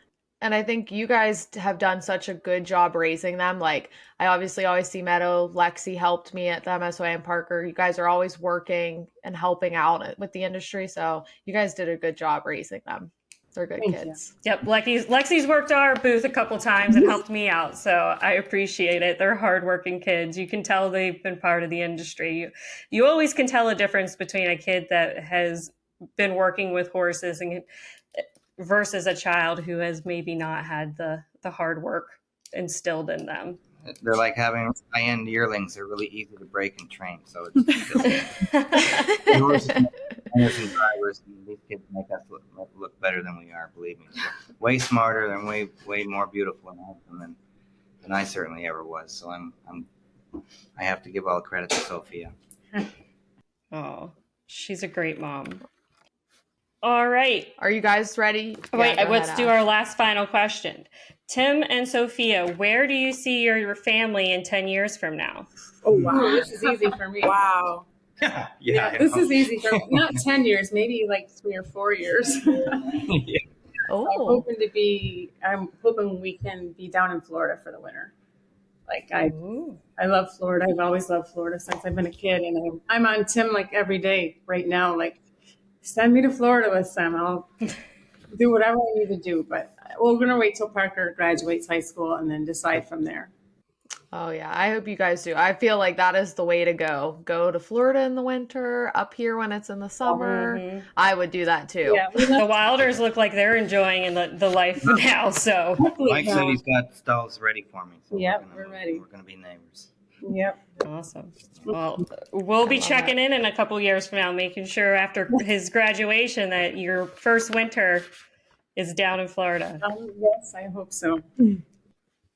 And I think you guys have done such a good job raising them. I obviously always see Meadow. Lexi helped me at the MSOA, and Parker. You guys are always working and helping out with the industry. So you guys did a good job raising them. They're good kids. Yep. Lexi's worked our booth a couple times and helped me out. So I appreciate it. They're hardworking kids. You can tell they've been part of the industry. You always can tell a difference between a kid that has been working with horses versus a child who has maybe not had the hard work instilled in them. They're like having high-end yearlings. They're really easy to break and train. So it's and drivers, and these kids make us look better than we are, believe me. So, way smarter and way more beautiful and handsome than I certainly ever was. So I have to give all the credit to Sophia. Oh, she's a great mom. All right. Are you guys ready? Wait, let's do our last final question. Tim and Sophia, where do you see your family in 10 years from now? Oh, wow. This is easy for me. Wow. Yeah, this is easy for me. Not 10 years, maybe 3 or 4 years. Yeah. Oh. I'm hoping we can be down in Florida for the winter. I love Florida. I've always loved Florida since I've been a kid, and I'm on Tim every day right now. Send me to Florida with them. I'll do whatever I need to do. But we're gonna wait till Parker graduates high school and then decide from there. Oh yeah, I hope you guys do. I feel like that is the way to go. Go to Florida in the winter, up here when it's in the summer. Mm-hmm. I would do that too. Yeah, the Wilders look like they're enjoying the life now. So Mike said he's got stalls ready for me. So we're ready. We're gonna be neighbors. Yep. Awesome. Well, we'll be checking in a couple years from now, making sure after his graduation that your first winter is down in Florida. Yes, I hope so.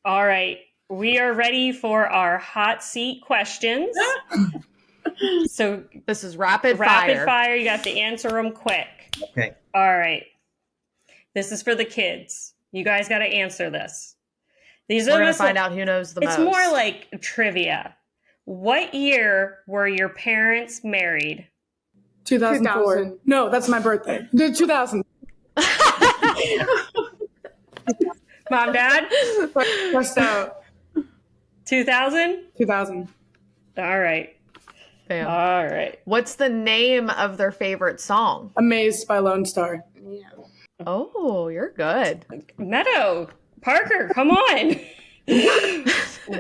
All right. We are ready for our hot seat questions. So this is rapid fire. Rapid fire. You got to answer them quick. Okay. All right. This is for the kids. You guys got to answer this. We're going to find out who knows the most. It's more like trivia. What year were your parents married? 2004. 2000. No, that's my birthday. 2000. Mom, Dad? Pressed out. 2000? 2000. All right. Bam. All right. What's the name of their favorite song? Amazed by Lone Star. Yeah. Oh, you're good. Meadow, Parker, come on.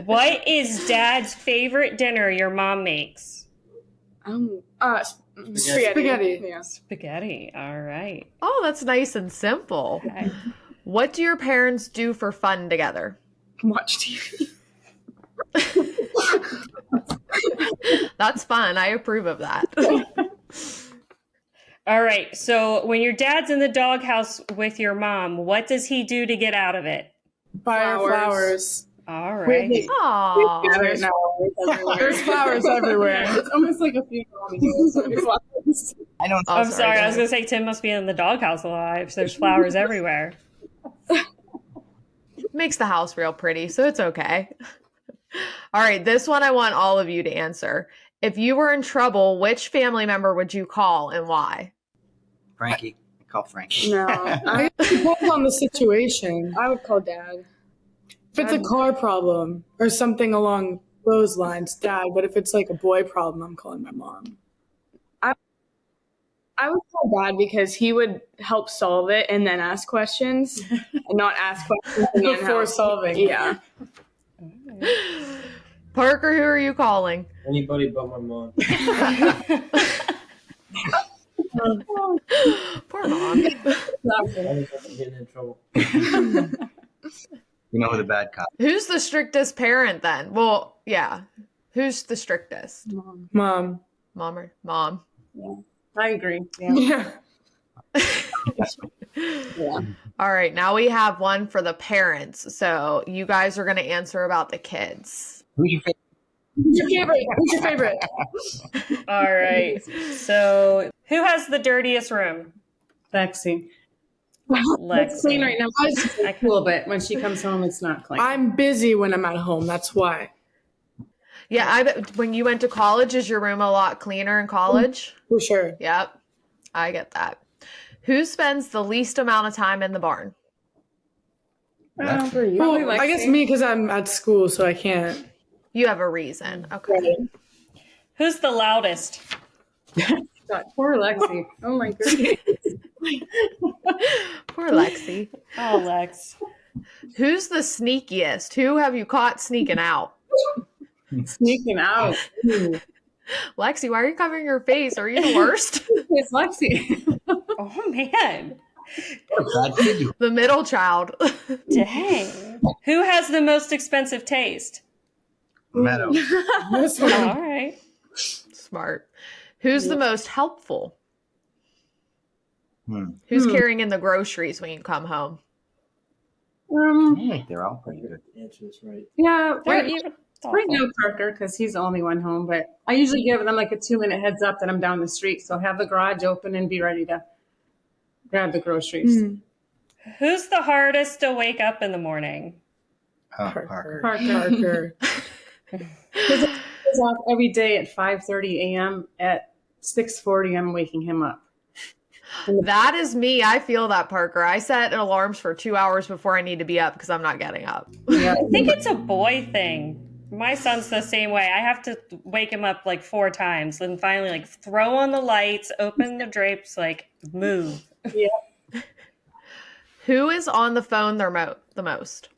What is Dad's favorite dinner your mom makes? Spaghetti. Yeah. Spaghetti. All right. Oh, that's nice and simple. Okay. What do your parents do for fun together? Watch TV. That's fun. I approve of that. All right. So when your dad's in the doghouse with your mom, what does he do to get out of it? Buy her flowers. All right. Aww. There's flowers everywhere. It's almost like a funeral. I know. Oh, I'm sorry. I guys. was going to say Tim must be in the doghouse alive. So there's flowers everywhere. Makes the house real pretty, so it's okay. All right, this one I want all of you to answer. If you were in trouble, which family member would you call and why? Frankie. I call Frankie. No, It depends on the situation. I would call Dad. If it's a car problem or something along those lines, Dad. But if it's like a boy problem, I'm calling my mom. I would call Dad because he would help solve it and then ask questions, and not ask questions and then Before help. solving. Yeah. Parker, who are you calling? Anybody but my mom. Poor mom. I was getting in trouble. You know who the bad cop. Who's the strictest parent then? Well, yeah. Who's the strictest? Mom. Mom or mom? I agree. Yeah. Yeah. All right, now we have one for the parents. So you guys are going to answer about the kids. Who's your favorite? Who's your favorite? Who's your favorite? All right. So who has the dirtiest room? Lexi. Lexi. It's clean right now. I cool, but when she comes home, it's not clean. I'm busy when I'm at home. That's why. Yeah, I bet when you went to college, is your room a lot cleaner in college? For sure. Yep, I get that. Who spends the least amount of time in the barn? For you. Well, Probably I guess Lexi. me because I'm at school, so I can't. You have a reason. Okay. Who's the loudest? God, poor Lexi. Oh my goodness. Poor Lexi. Oh, Lex. Who's the sneakiest? Who have you caught sneaking out? Sneaking out. Lexi, why are you covering your face? Are you the worst? It's Lexi. Oh, man. Bad kid. The middle child. Dang. Who has the most expensive taste? Meadow. All right. Smart. Who's the most helpful? Hmm. Who's carrying in the groceries when you come home? I think they're all pretty good. Answer this right. Yeah, They're right, even right now Parker, because he's the only one home. But I usually give them like a 2-minute heads up that I'm down the street, so have the garage open and be ready to grab the groceries. Who's the hardest to wake up in the morning? Parker. Parker. Because it goes off every day at 5:30 a.m. At 6:40, I'm waking him up. That is me. I feel that, Parker. I set alarms for 2 hours before I need to be up because I'm not getting up. Yeah. I think it's a boy thing. My son's the same way. I have to wake him up like 4 times, then finally like throw on the lights, open the drapes, like move. Yeah. Who is on the phone the most?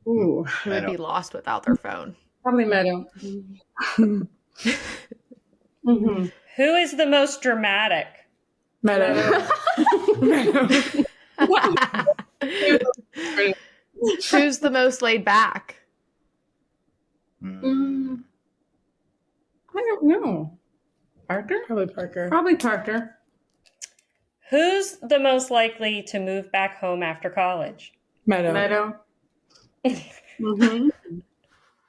Ooh, Who would be lost without their phone? probably Meadow. Mm-hmm. Who is the most dramatic? Meadow. Who's the most laid back? I don't know. Parker? Probably Parker. Probably Parker. Who's the most likely to move back home after college? Meadow. Meadow.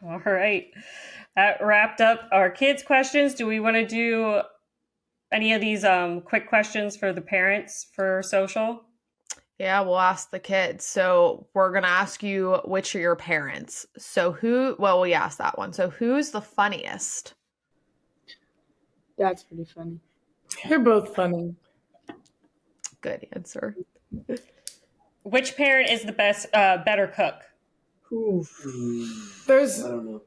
All right. That wrapped up our kids' questions. Do we want to do any of these quick questions for the parents for social? Yeah, we'll ask the kids. So we're going to ask you which are your parents. So we asked that one. So who's the funniest? Dad's pretty funny. They're both funny. Good answer. Which parent is the better cook? Oof. I don't know.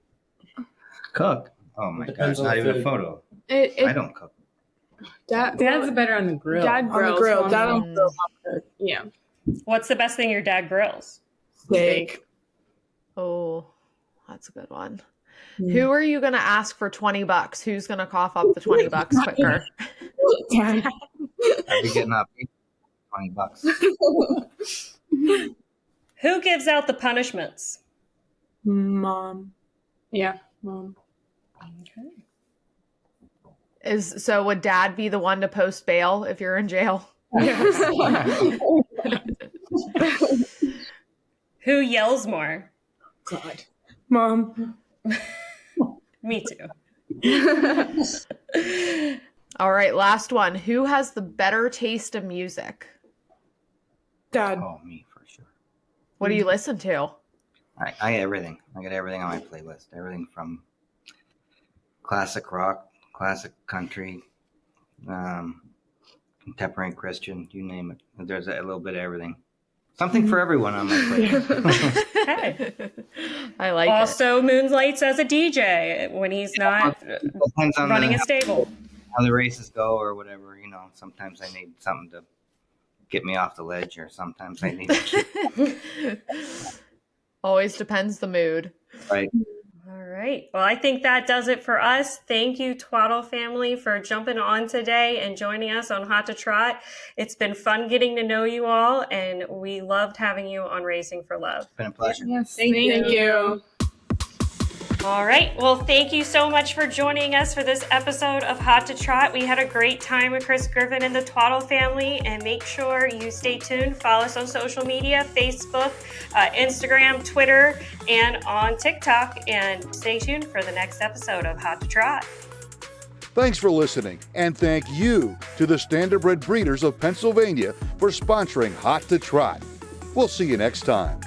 Cook? Oh my gosh, not even a photo. I don't cook. Dad's better on the grill. Dad On the grills. grill. Mom Dad don't. on the grill. Yeah. What's the best thing your dad grills? Steak. Oh, that's a good one. Who are you going to ask for $20? Who's going to cough up the $20 quicker? Dad. I'd be getting up $20. Who gives out the punishments? Mom. Yeah. Mom. Okay. So would Dad be the one to post bail if you're in jail? Who yells more? God. Mom. Me too. All right, last one. Who has the better taste of music? Dad. Oh, me for sure. What do you listen to? I get everything. I get everything on my playlist. Everything from classic rock, classic country, contemporary Christian, you name it. There's a little bit of everything. Something for everyone on my playlist. Hey. I like also moonlights as a DJ when he's not running a stable. How the races go or whatever, sometimes I need something to get me off the ledge, or sometimes I need Always depends the mood. Right. All right. Well, I think that does it for us. Thank you, Twaddle family, for jumping on today and joining us on Hot to Trot. It's been fun getting to know you all, and we loved having you on Racing for Love. It's been a pleasure. Yes. Thank you. All right. Well, thank you so much for joining us for this episode of Hot to Trot. We had a great time with Chris Griffin and the Twaddle family, and make sure you stay tuned. Follow us on social media, Facebook, Instagram, Twitter, and on TikTok, and stay tuned for the next episode of Hot to Trot. Thanks for listening, and thank you to the Standardbred Breeders of Pennsylvania for sponsoring Hot to Trot. We'll see you next time.